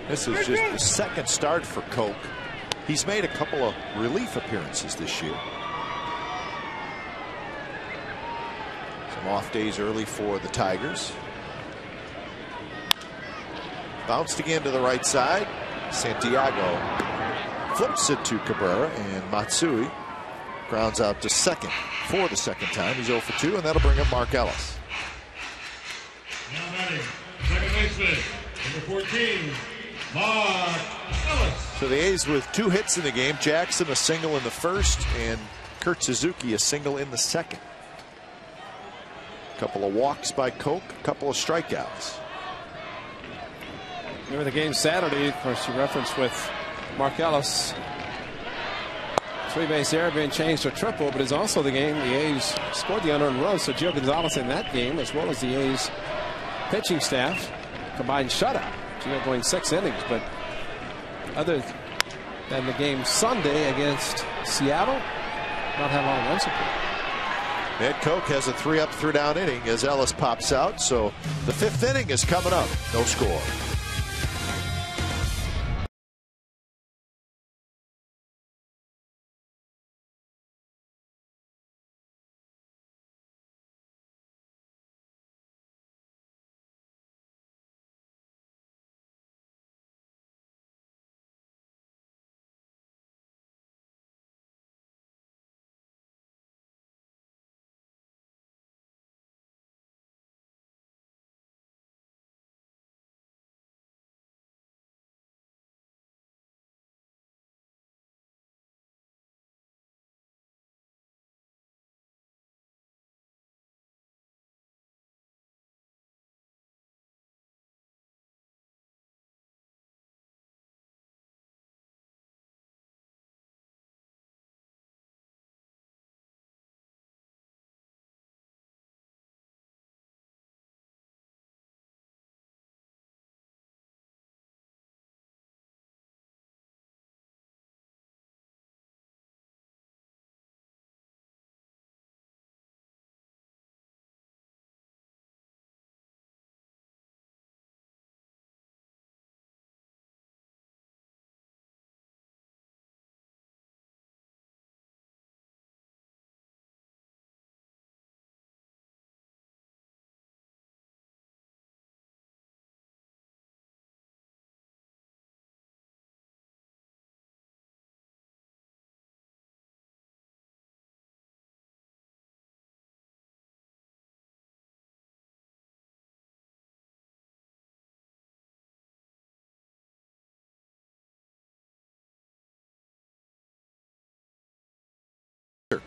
This is just the second start for Koch. He's made a couple of relief appearances this year. Some off days early for the Tigers. Bounced again to the right side. Santiago flips it to Cabrera, and Matsui grounds out to second for the second time. He's 0 for 2, and that'll bring up Mark Ellis. Now batting, second baseman, number 14, Mark Ellis. So the A's with 2 hits in the game. Jackson a single in the first, and Kurt Suzuki a single in the second. A couple of walks by Koch, a couple of strikeouts. Remember the game Saturday, of course, you referenced with Mark Ellis. 3-base error being changed to a triple, but it's also the game the A's scored the unearned run. So Gio Gonzalez in that game, as well as the A's pitching staff, combined shutout. Gio going 6 innings, but other than the game Sunday against Seattle, not have long run support. Ed Koch has a 3-up, 3-down inning as Ellis pops out. So the 5th inning is coming up. No score.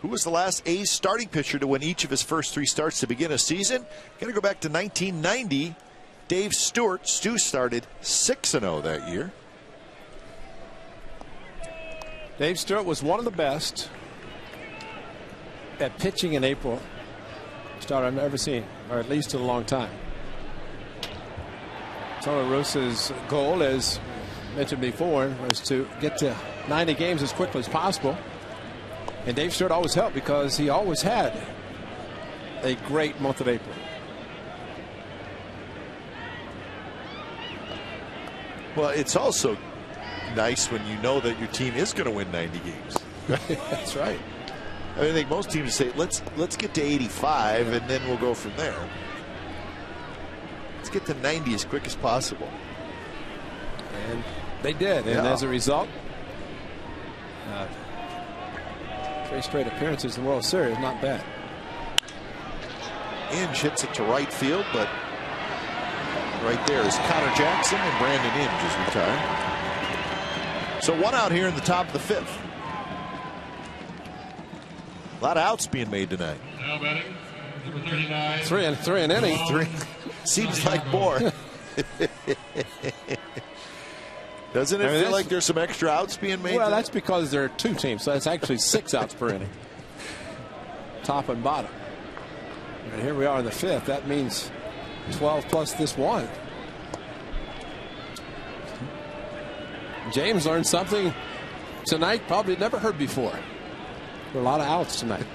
Who was the last A's starting pitcher to win each of his first 3 starts to begin a season? Going to go back to 1990. Dave Stewart. Stu started 6-0 that year. Dave Stewart was one of the best at pitching in April starter I've ever seen, or at least in a long time. Tony Russa's goal, as mentioned before, was to get to 90 games as quickly as possible. And Dave Stewart always helped because he always had a great month of April. Well, it's also nice when you know that your team is going to win 90 games. That's right. I mean, I think most teams say, let's get to 85 and then we'll go from there. Let's get to 90 as quick as possible. And they did. And as a result, 3 straight appearances in the World Series, not bad. Inge hits it to right field, but right there is Connor Jackson, and Brandon Inge is retired. So 1 out here in the top of the 5th. A lot of outs being made tonight. Now batting, number 39. 3 an inning. 3 seems like more. Doesn't it feel like there's some extra outs being made? Well, that's because there are 2 teams, so that's actually 6 outs per inning, top and bottom. And here we are in the 5th. That means 12 plus this 1. James learned something tonight probably never heard before. There are a lot of outs tonight.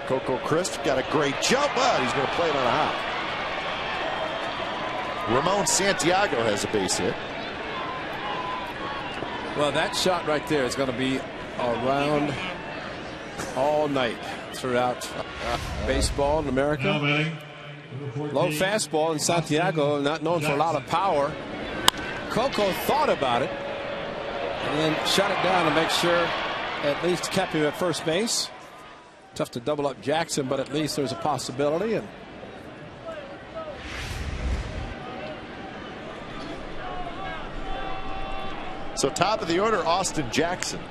Coco Crisp got a great jump, but he's going to play it on a hop. Ramon Santiago has a base hit. Well, that shot right there is going to be around all night throughout baseball in America. Now batting, number 14. Low fastball, and Santiago, not known for a lot of power. Coco thought about it and then shut it down to make sure at least kept him at first base. Tough to double up Jackson, but at least there's a possibility. And so top of the order, Austin Jackson.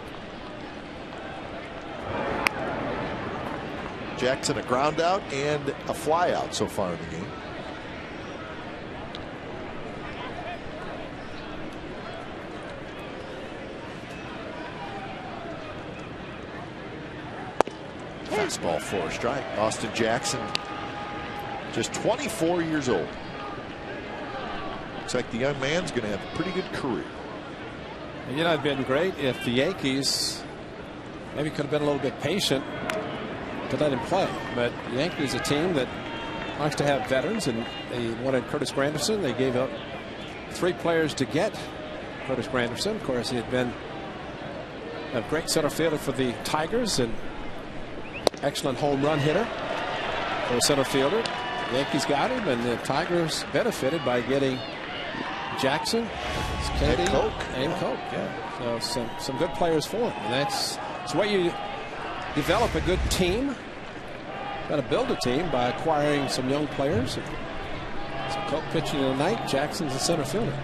Jackson a ground out and a fly out so far in the game. Fastball for a strike. Austin Jackson, just 24 years old. Looks like the young man's going to have a pretty good career. you know, it'd been great if the Yankees maybe could have been a little bit patient to let him play. But the Yankees, a team that likes to have veterans, and they wanted Curtis Granderson. They gave up 3 players to get Curtis Granderson. Of course, he had been a great center fielder for the Tigers and excellent home run hitter for a center fielder. The Yankees got him, and the Tigers benefited by getting Jackson, Kennedy, and Coke. Yeah, so some good players for him. And that's the way you develop a good team. Got to build a team by acquiring some young players. So Coke pitching tonight. Jackson's the center fielder.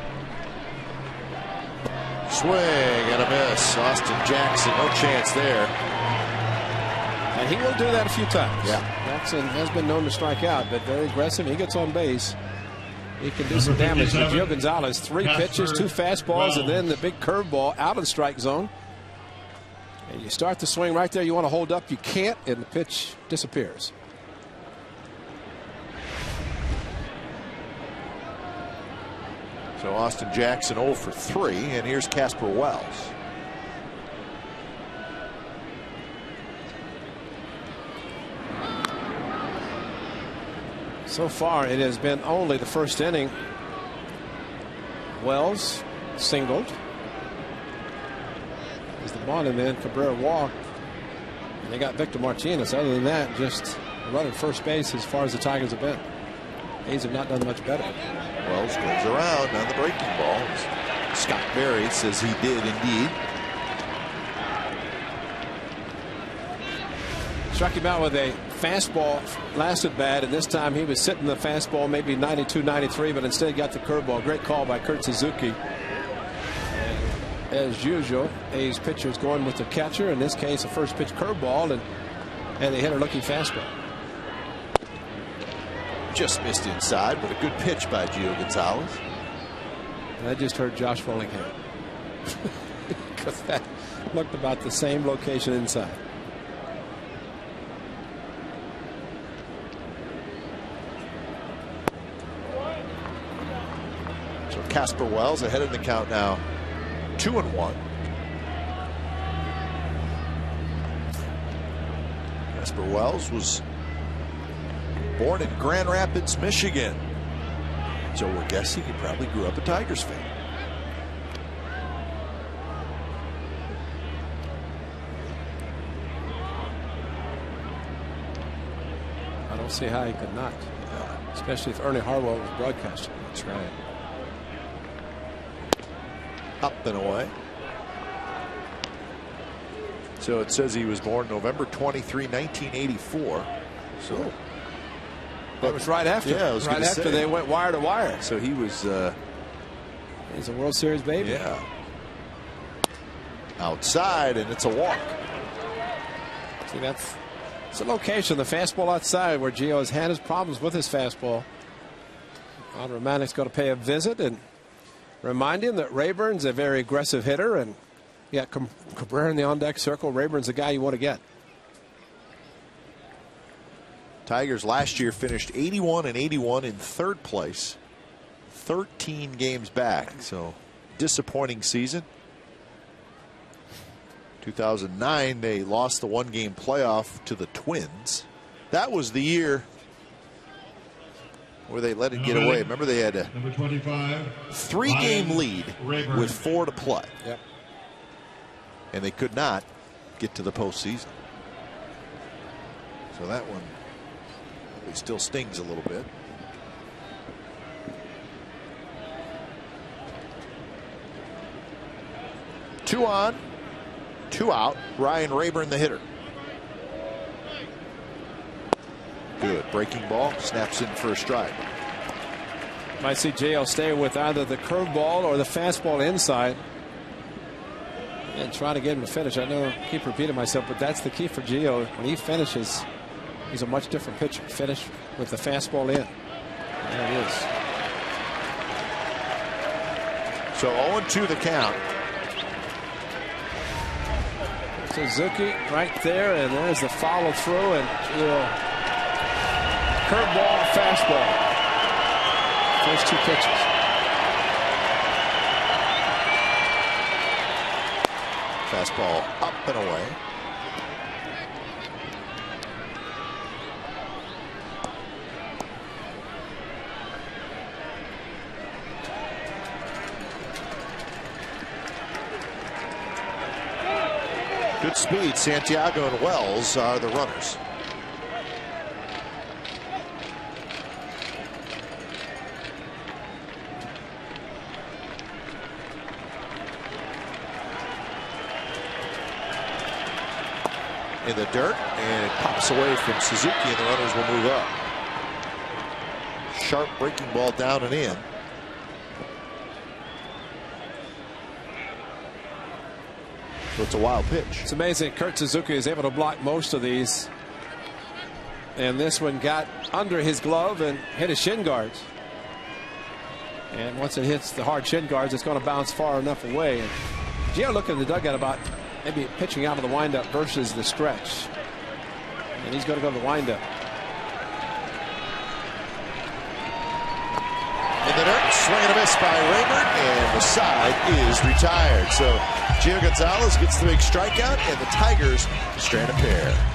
Swing and a miss. Austin Jackson, no chance there. And he will do that a few times. Yeah. Jackson has been known to strike out, but very aggressive. He gets on base. He can do some damage. With Gio Gonzalez, 3 pitches, 2 fastballs, and then the big curveball out of the strike zone. And you start the swing right there. You want to hold up. You can't, and the pitch disappears. So Austin Jackson 0 for 3, and here's Casper Wells. So far, it has been only the first inning. Wells singled. As the ball, and then Cabrera walked. And they got Victor Martinez. Other than that, just running first base as far as the Tigers have been. A's have not done much better. Wells goes around on the breaking ball. Scott Berry says he did indeed. Struck him out with a fastball last at bat, and this time he was sitting the fastball maybe 92, 93, but instead got the curveball. Great call by Kurt Suzuki. And as usual, A's pitchers going with the catcher. In this case, a first pitch curveball, and they hit a looking fastball. Just missed inside, but a good pitch by Gio Gonzalez. I just heard Josh Willingham. Because that looked about the same location inside. So Casper Wells ahead in the count now, 2-1. Casper Wells was born in Grand Rapids, Michigan. So we're guessing he probably grew up a Tigers fan. I don't see how he could not, especially if Ernie Harwell was broadcasting. That's right. Up and away. So it says he was born November 23, 1984. So that was right after. Yeah, I was right after they went wire to wire. So he was. He's a World Series baby. Yeah. Outside, and it's a walk. See, it's a location, the fastball outside, where Gio has had his problems with his fastball. Romanic's going to pay a visit and remind him that Rayburn's a very aggressive hitter, and you got Cabrera in the on-deck circle. Rayburn's the guy you want to get. Tigers last year finished 81-81 in third place, 13 games back. So disappointing season. 2009 they lost the one-game playoff to the Twins. That was the year where they let it get away. Remember, they had a number 25 3-game lead Rayburn. with 4 to play. Yep. And they could not get to the postseason. So that one still stings a little bit. Two on, 2 out. Ryan Rayburn, the hitter. Good breaking ball, snaps in for a strike. Might see Gio stay with either the curveball or the fastball inside and try to get him to finish. I know I keep repeating myself, but that's the key for Gio. When he finishes, he's a much different pitcher. Finish with the fastball in. There it is. So 0-2 the count. Suzuki right there, and there's the follow through, and Gio. Curveball, fastball. First 2 pitches. Fastball up and away. Good speed. Santiago and Wells are the runners. In the dirt, and it pops away from Suzuki, and the runners will move up. Sharp breaking ball down and in. So it's a wild pitch. It's amazing. Kurt Suzuki is able to block most of these, and this one got under his glove and hit his shin guards. And once it hits the hard shin guards, it's going to bounce far enough away. And Gio looking in the dugout about maybe pitching out of the windup versus the stretch. And he's going to go to the windup. In the dirt, swing and a miss by Rayburn, and the side is retired. So Gio Gonzalez gets the big strikeout, and the Tigers strand a pair.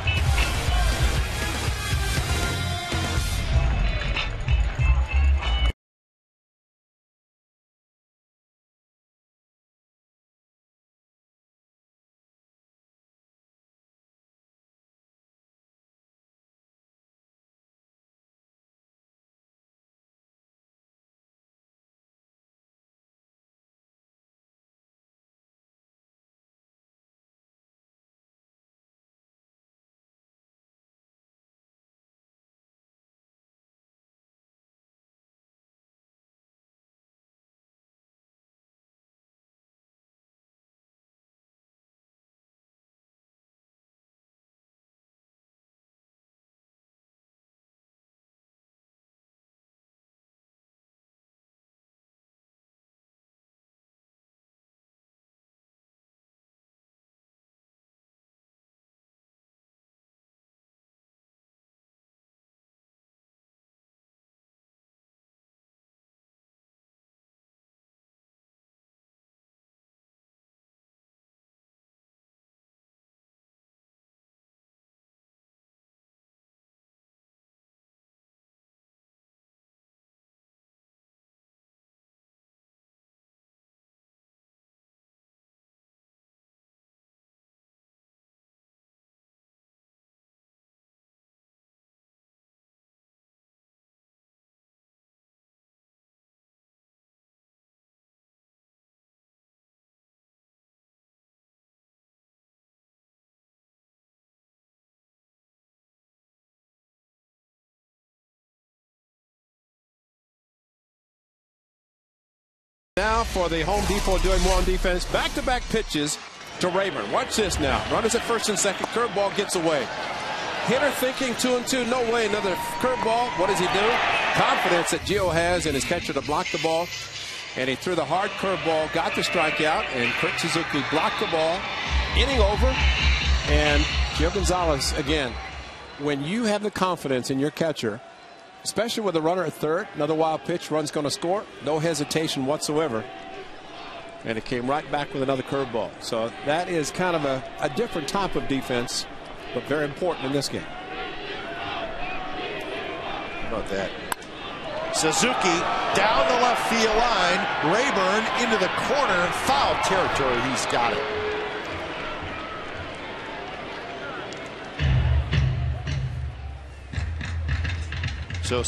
Now for the Home Depot doing more on defense. Back-to-back pitches to Rayburn. Watch this now. Runners at first and second. Curveball gets away. Hitter thinking 2-2. No way. Another curveball. What does he do? Confidence that Gio has in his catcher to block the ball. And he threw the hard curveball, got the strikeout, and Kurt Suzuki blocked the ball. Inning over. And Gio Gonzalez, again, when you have the confidence in your catcher, especially with a runner at third, another wild pitch, run's going to score, no hesitation whatsoever. And it came right back with another curveball. So that is kind of a different type of defense, but very important in this game. How about that? Suzuki down the left field line. Rayburn into the corner. Foul territory. He's got it. So